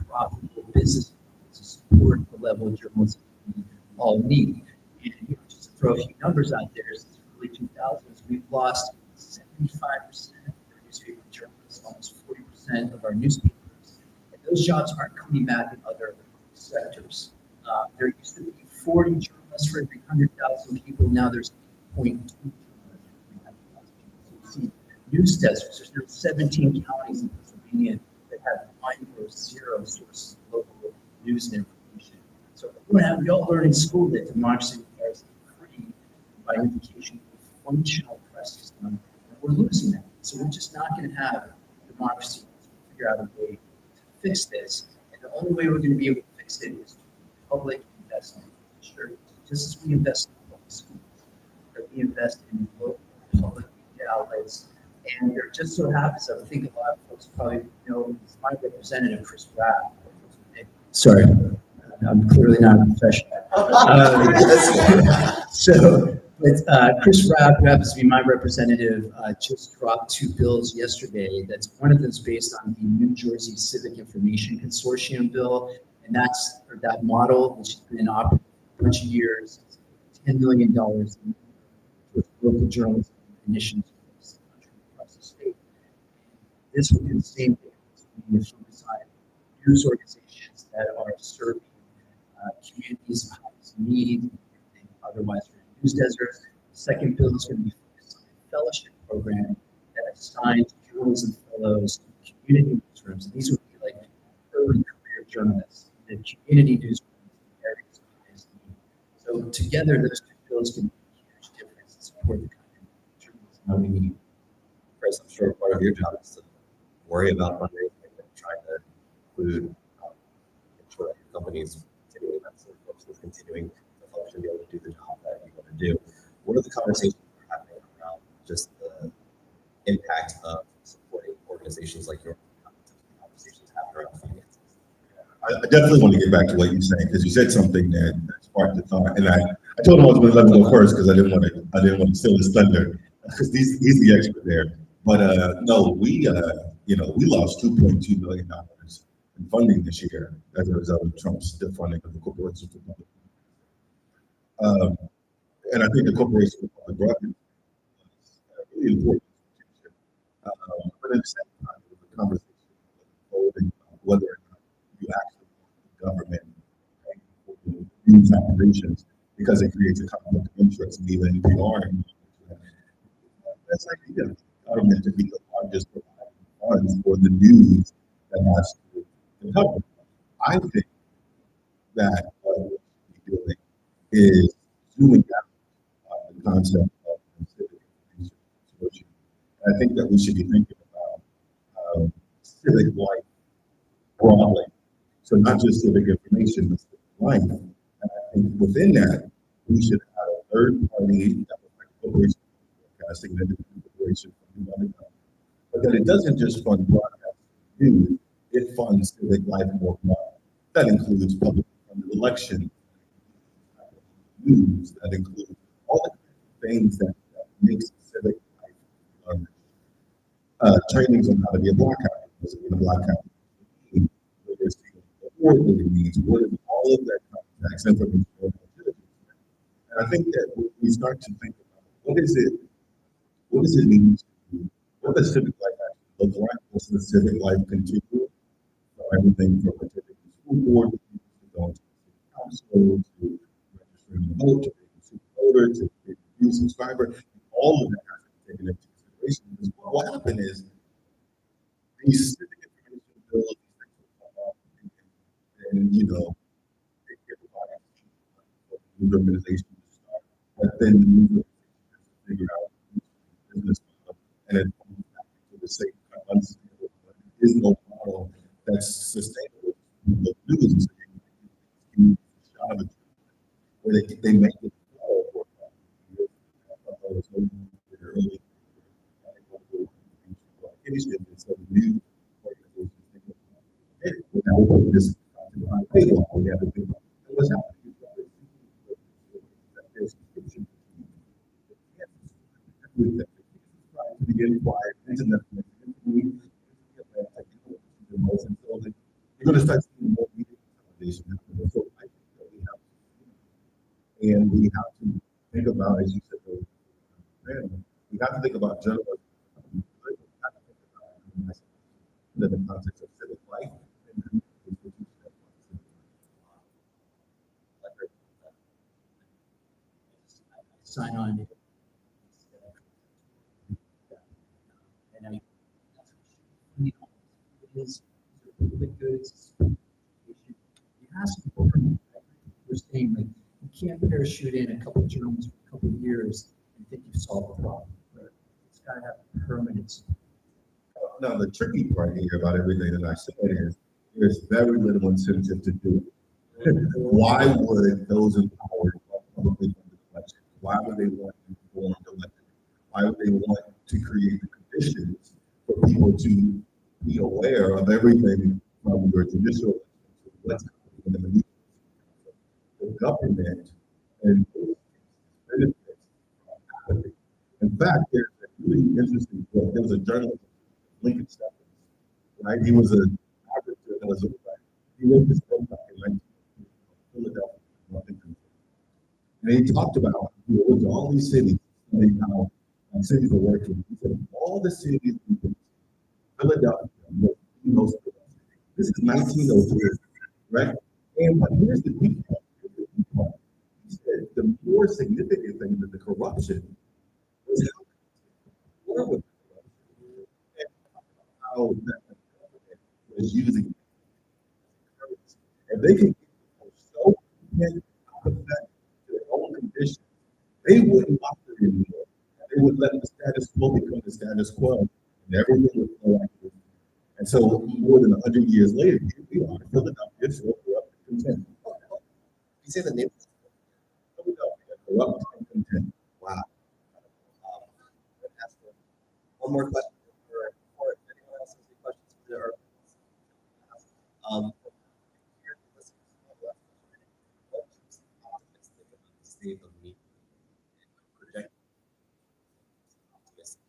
profitable business to support the level of journalism we all need. And just to throw a few numbers out there, since the early 2000s, we've lost 75% of our newspaper journalists, almost 40% of our newspapers. And those jobs aren't coming back in other sectors. There used to be 40 journalists for every 100,000 people. Now there's 0.2 journalists for every 100,000 people. So you see news deserts. There's now 17 counties in Pennsylvania that have 1 or 0 sources of local news and information. So we all learn in school that democracy requires a free, by implication, functional press system. And we're losing that. So we're just not going to have democracy to figure out a way to fix this. And the only way we're going to be able to fix it is public investment. Sure, just as we invest in public schools, that we invest in local public media outlets. And there just so happens, I think a lot of folks probably know, is my representative, Chris Rapp. Sorry, I'm clearly not a professional. But Chris Rapp, who happens to be my representative, just dropped 2 bills yesterday. That's one of them is based on the New Jersey Civic Information Consortium bill, and that model, which has been in operation for a bunch of years, $10 million with local journalism initiatives across the state. This will do the same thing. We need to focus on news organizations that are serving communities of highest need, otherwise news deserts. The second bill is going to be focused on a fellowship program that assigns journalism fellows to community newsrooms. And these would be like early career journalists, the community newsrooms in areas of highest need. So together, those 2 bills can make a huge difference and support the kind of journalism that we need. Chris, I'm sure part of your job is to worry about fundraising and trying to include, ensure that your company is continuing that sort of folks is continuing to function, be able to do the job that you want to do. What are the conversations that are happening around just the impact of supporting organizations like yours? Conversations happening around finances? I definitely want to get back to what you're saying, because you said something that sparked the thought, and I told him I was going to let him go first because I didn't want to steal his thunder, because he's the expert there. But no, we lost $2.2 million in funding this year as a result of Trump's defunding of the Corporation for Public. And I think the Corporation for Public Broadcasting is a really important institution. But at the same time, it was a conversation holding whether or not you actually want the government paying for the news operations because it creates a conflict of interest, and even NPR. That's like the government to be the largest provider of funds for the news that has to the public. I think that what we should be doing is zooming out the concept of civic information solution. And I think that we should be thinking about civic life broadly. So not just civic information, but civic life. And I think within that, we should have a third party that was like a corporation broadcasting, an independent corporation from the government. But that it doesn't just fund broadcast news, it funds civic life more broadly. That includes public funded elections, news, that includes all the things that makes civic life trainings on how to be a blackout, because being a blackout, what you're seeing, what it means, what is all of that context information. And I think that when we start to think about what does it mean to, what does civic life actually look like? What's the civic life continuum? So everything from attending the school board, to going to the council, to registering to vote, to being a super voter, to being a new subscriber, all of that has to be taken into consideration. Because what happened is these civic information bills, these things will come up, and you know, they give a lot of news organization to start, but then the news organization has to figure out business model, and it comes back to the same kind of unsustainable. There is no model that's sustainable. News, where they make it for early education, and so the news organizations think, hey, now we're putting this behind paywall. We have to think about what's happening. There's subscription. To begin quiet, internet, and so you're going to start seeing more media consolidation happening. So I think that we have to, and we have to think about, as you said, we have to think about journalism. We have to think about in the context of civic life. And sign on. And I, you know, it is really good. You ask people, we're saying like, you can't parachute in a couple of journals for a couple of years and think you've solved the problem. Right? It's got to have permanence. now, the tricky part here about everything that I said is there's very little incentive to do it. Why would those empowered publicly funded elections? Why would they want informed elections? Why would they want to create the conditions for people to be aware of everything from your judicial elections to what's happening in the municipal? The government and benefits from apathy. In fact, there's a really interesting book. There was a journalist, Lincoln Stephens, right? He was an average journalist. He wrote this book back in 19 Philadelphia. And he talked about he went to all these cities, studying how cities are working. He said all the cities, Philadelphia was the most corrupt city. This is 1903, right? And but here's the key part. He said the more significant thing than the corruption was how with corruption and how that government was using it. If they can get people so apathetic to their own conditions, they wouldn't operate anymore. They would let the status quo become the status quo, and everything would flow like this. And so, more than 100 years later, here we are, Philadelphia, so corrupt and content. You say the name? Philadelphia, corrupt and content. Wow. One more question for if anyone else has any questions for the here, listeners, what keeps you optimistic about the state of media and project optimistic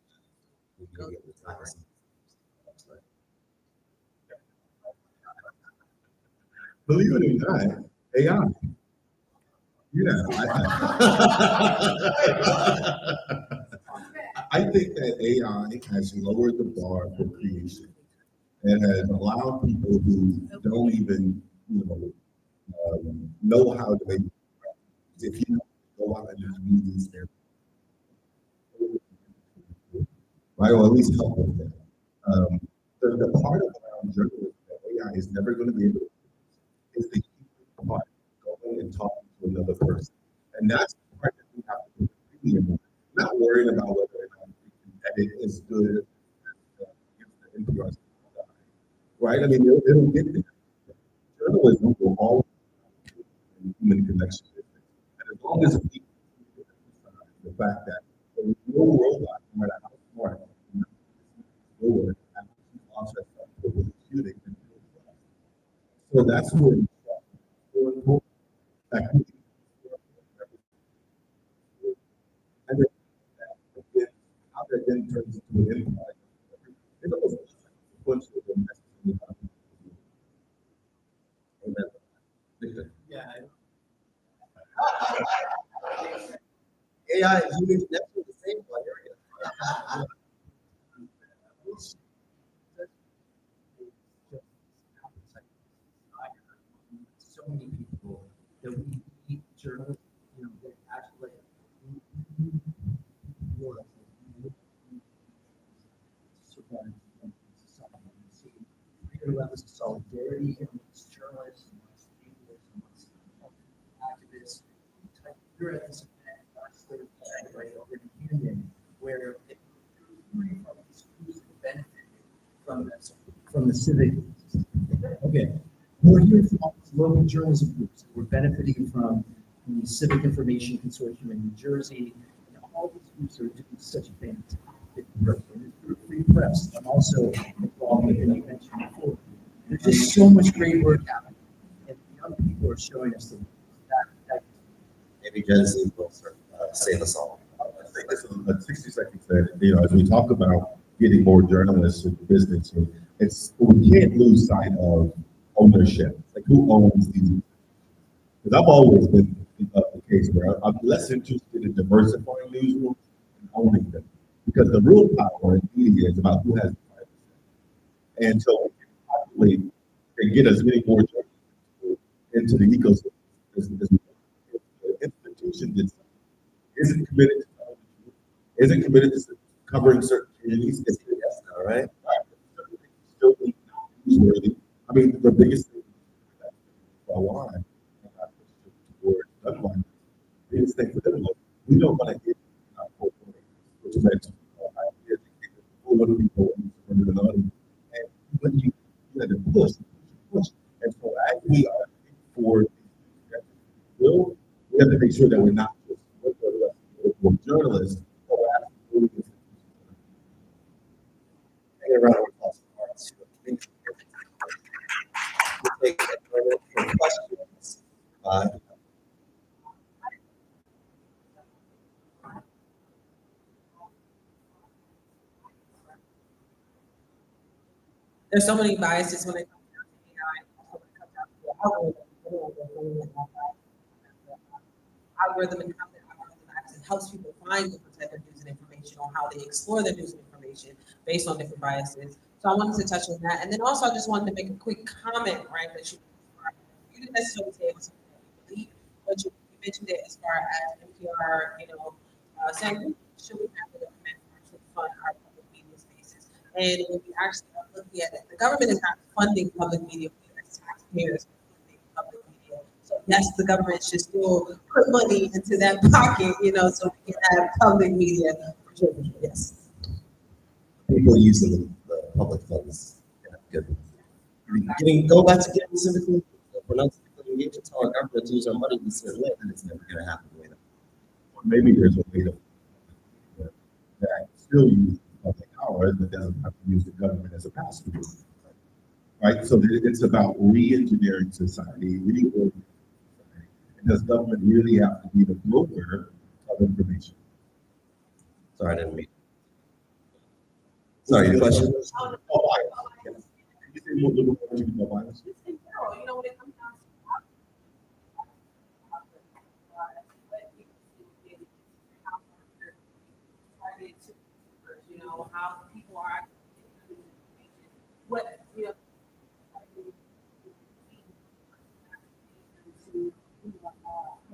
we'll be able to tackle some of these. Believe it or not, AI. Yeah. I think that AI has lowered the bar for creation and has allowed people who don't even, know how to make. If you go out and just use these areas, right, or at least help with that. The part of around journalism that AI is never going to be able to do is the human part, going and talking to another person, and that's the part that we have to be premium on. Not worrying about whether or not we can edit as good as the NPR, right? I mean, it'll get there. Journalism will always be human connection, and as long as we the fact that there is no robot, no matter how smart, lower, also shooting. So that's where and then how that then turns into an empire. It's almost a bunch of them. Amen. Yeah. AI is human connection the same area. So many people that we meet journalists, that actually realize that survive in society and see greater levels of solidarity amongst journalists, amongst activists, amongst activists. You're at this event last Thursday, right, over in Union, where it was from these groups that benefited from the civic. Okay, we're here from all these local journalism groups. We're benefiting from the Civic Information Consortium in New Jersey, and all these groups are doing such a fantastic work. And through Free Press, I'm also involved with, and I mentioned before. There's just so much great work happening, and young people are showing us that. Maybe Gen Z will save us all. I think this is a 60 seconds that, as we talk about getting more journalists in business, we can't lose sight of ownership. Like, who owns these? Because I've always been the case where I'm less interested in diversifying newsrooms and owning them. Because the real power in media is about who has the 5%. And so we can populate and get as many more journalists into the ecosystem as the institution that isn't committed to telling the truth, isn't committed to covering certain communities. It's yes now, right? Still newsworthy. I mean, the biggest thing for a while, and I pushed toward gun the biggest thing for them was we don't want to hit our portfolio, which meant what do people under the money, and when you had to push, and so as we are for will, we have to make sure that we're not just for journalists, but we're actually Hang around with us. We'll take a minute for questions. There's so many biases when it comes down to AI, also when it comes down to the algorithm and how the algorithm actually helps people find different type of news and information, or how they explore the news and information based on different biases. So I wanted to touch on that. And then also I just wanted to make a quick comment, right, that you didn't necessarily say it was something that you believe, but you mentioned it as far as NPR, saying, should we have the government actually fund our public media spaces? And when we actually are looking at it, the government is not funding public media, we as taxpayers are funding public media. So yes, the government should still put money into that pocket, so we can have public media. Yes. People using the public funds. Yeah, good. Go back to getting civically. If we're not civically engaged to tell our government to use our money in a certain way, then it's never going to happen. or maybe there's a way to that still uses public power that doesn't have to use the government as a pass through. Right? So it's about re-engineering society, reorganizing society. And does government really have to be the broker of information? Sorry, I didn't mean. Sorry, your question was? Oh, bias. Can you say more little more about bias? When it comes down how people are actually getting this information. What, you know, to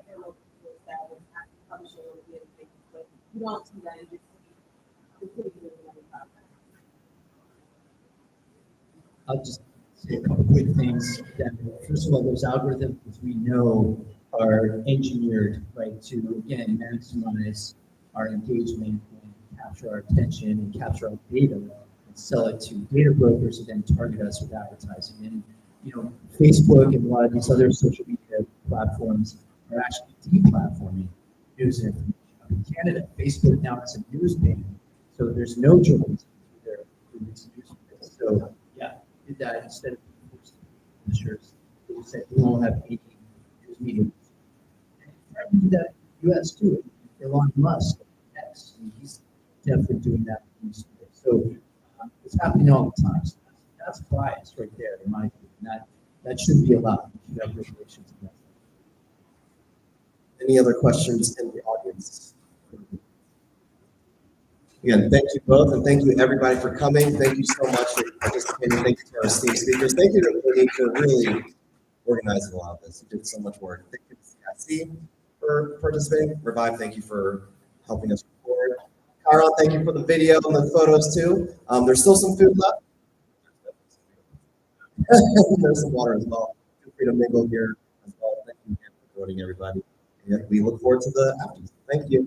their local schools that was at the publisher or the education, but you don't see that, you just see the city doing another project. I'll just say a couple quick things. That, first of all, those algorithms we know are engineered, right, to again maximize our engagement and capture our attention and capture our data and sell it to data brokers who then target us with advertising. And you know, Facebook and a lot of these other social media platforms are actually deplatforming news and information. In Canada, Facebook now has a news ban, so there's no journalism there in these news feeds. So yeah, did that instead of publishers, they just said we won't have any news media. And we did that in the US too. Elon Musk, X, he's definitely doing that in news media. So it's happening all the time. So that's bias right there, in my opinion. That shouldn't be allowed. We should have regulations against that. Any other questions in the audience? Again, thank you both, and thank you everybody for coming. Thank you so much for participating. Thank you to our esteemed speakers. Thank you to Courtney for really organizing a lot of this. You did so much work. Thank you to CIC for participating. Revive, thank you for helping us record. Carl, thank you for the video and the photos too. There's still some food left. There's some water as well. Feel free to mingle here as well. Thank you again for joining everybody. And we look forward to the afternoon. Thank you.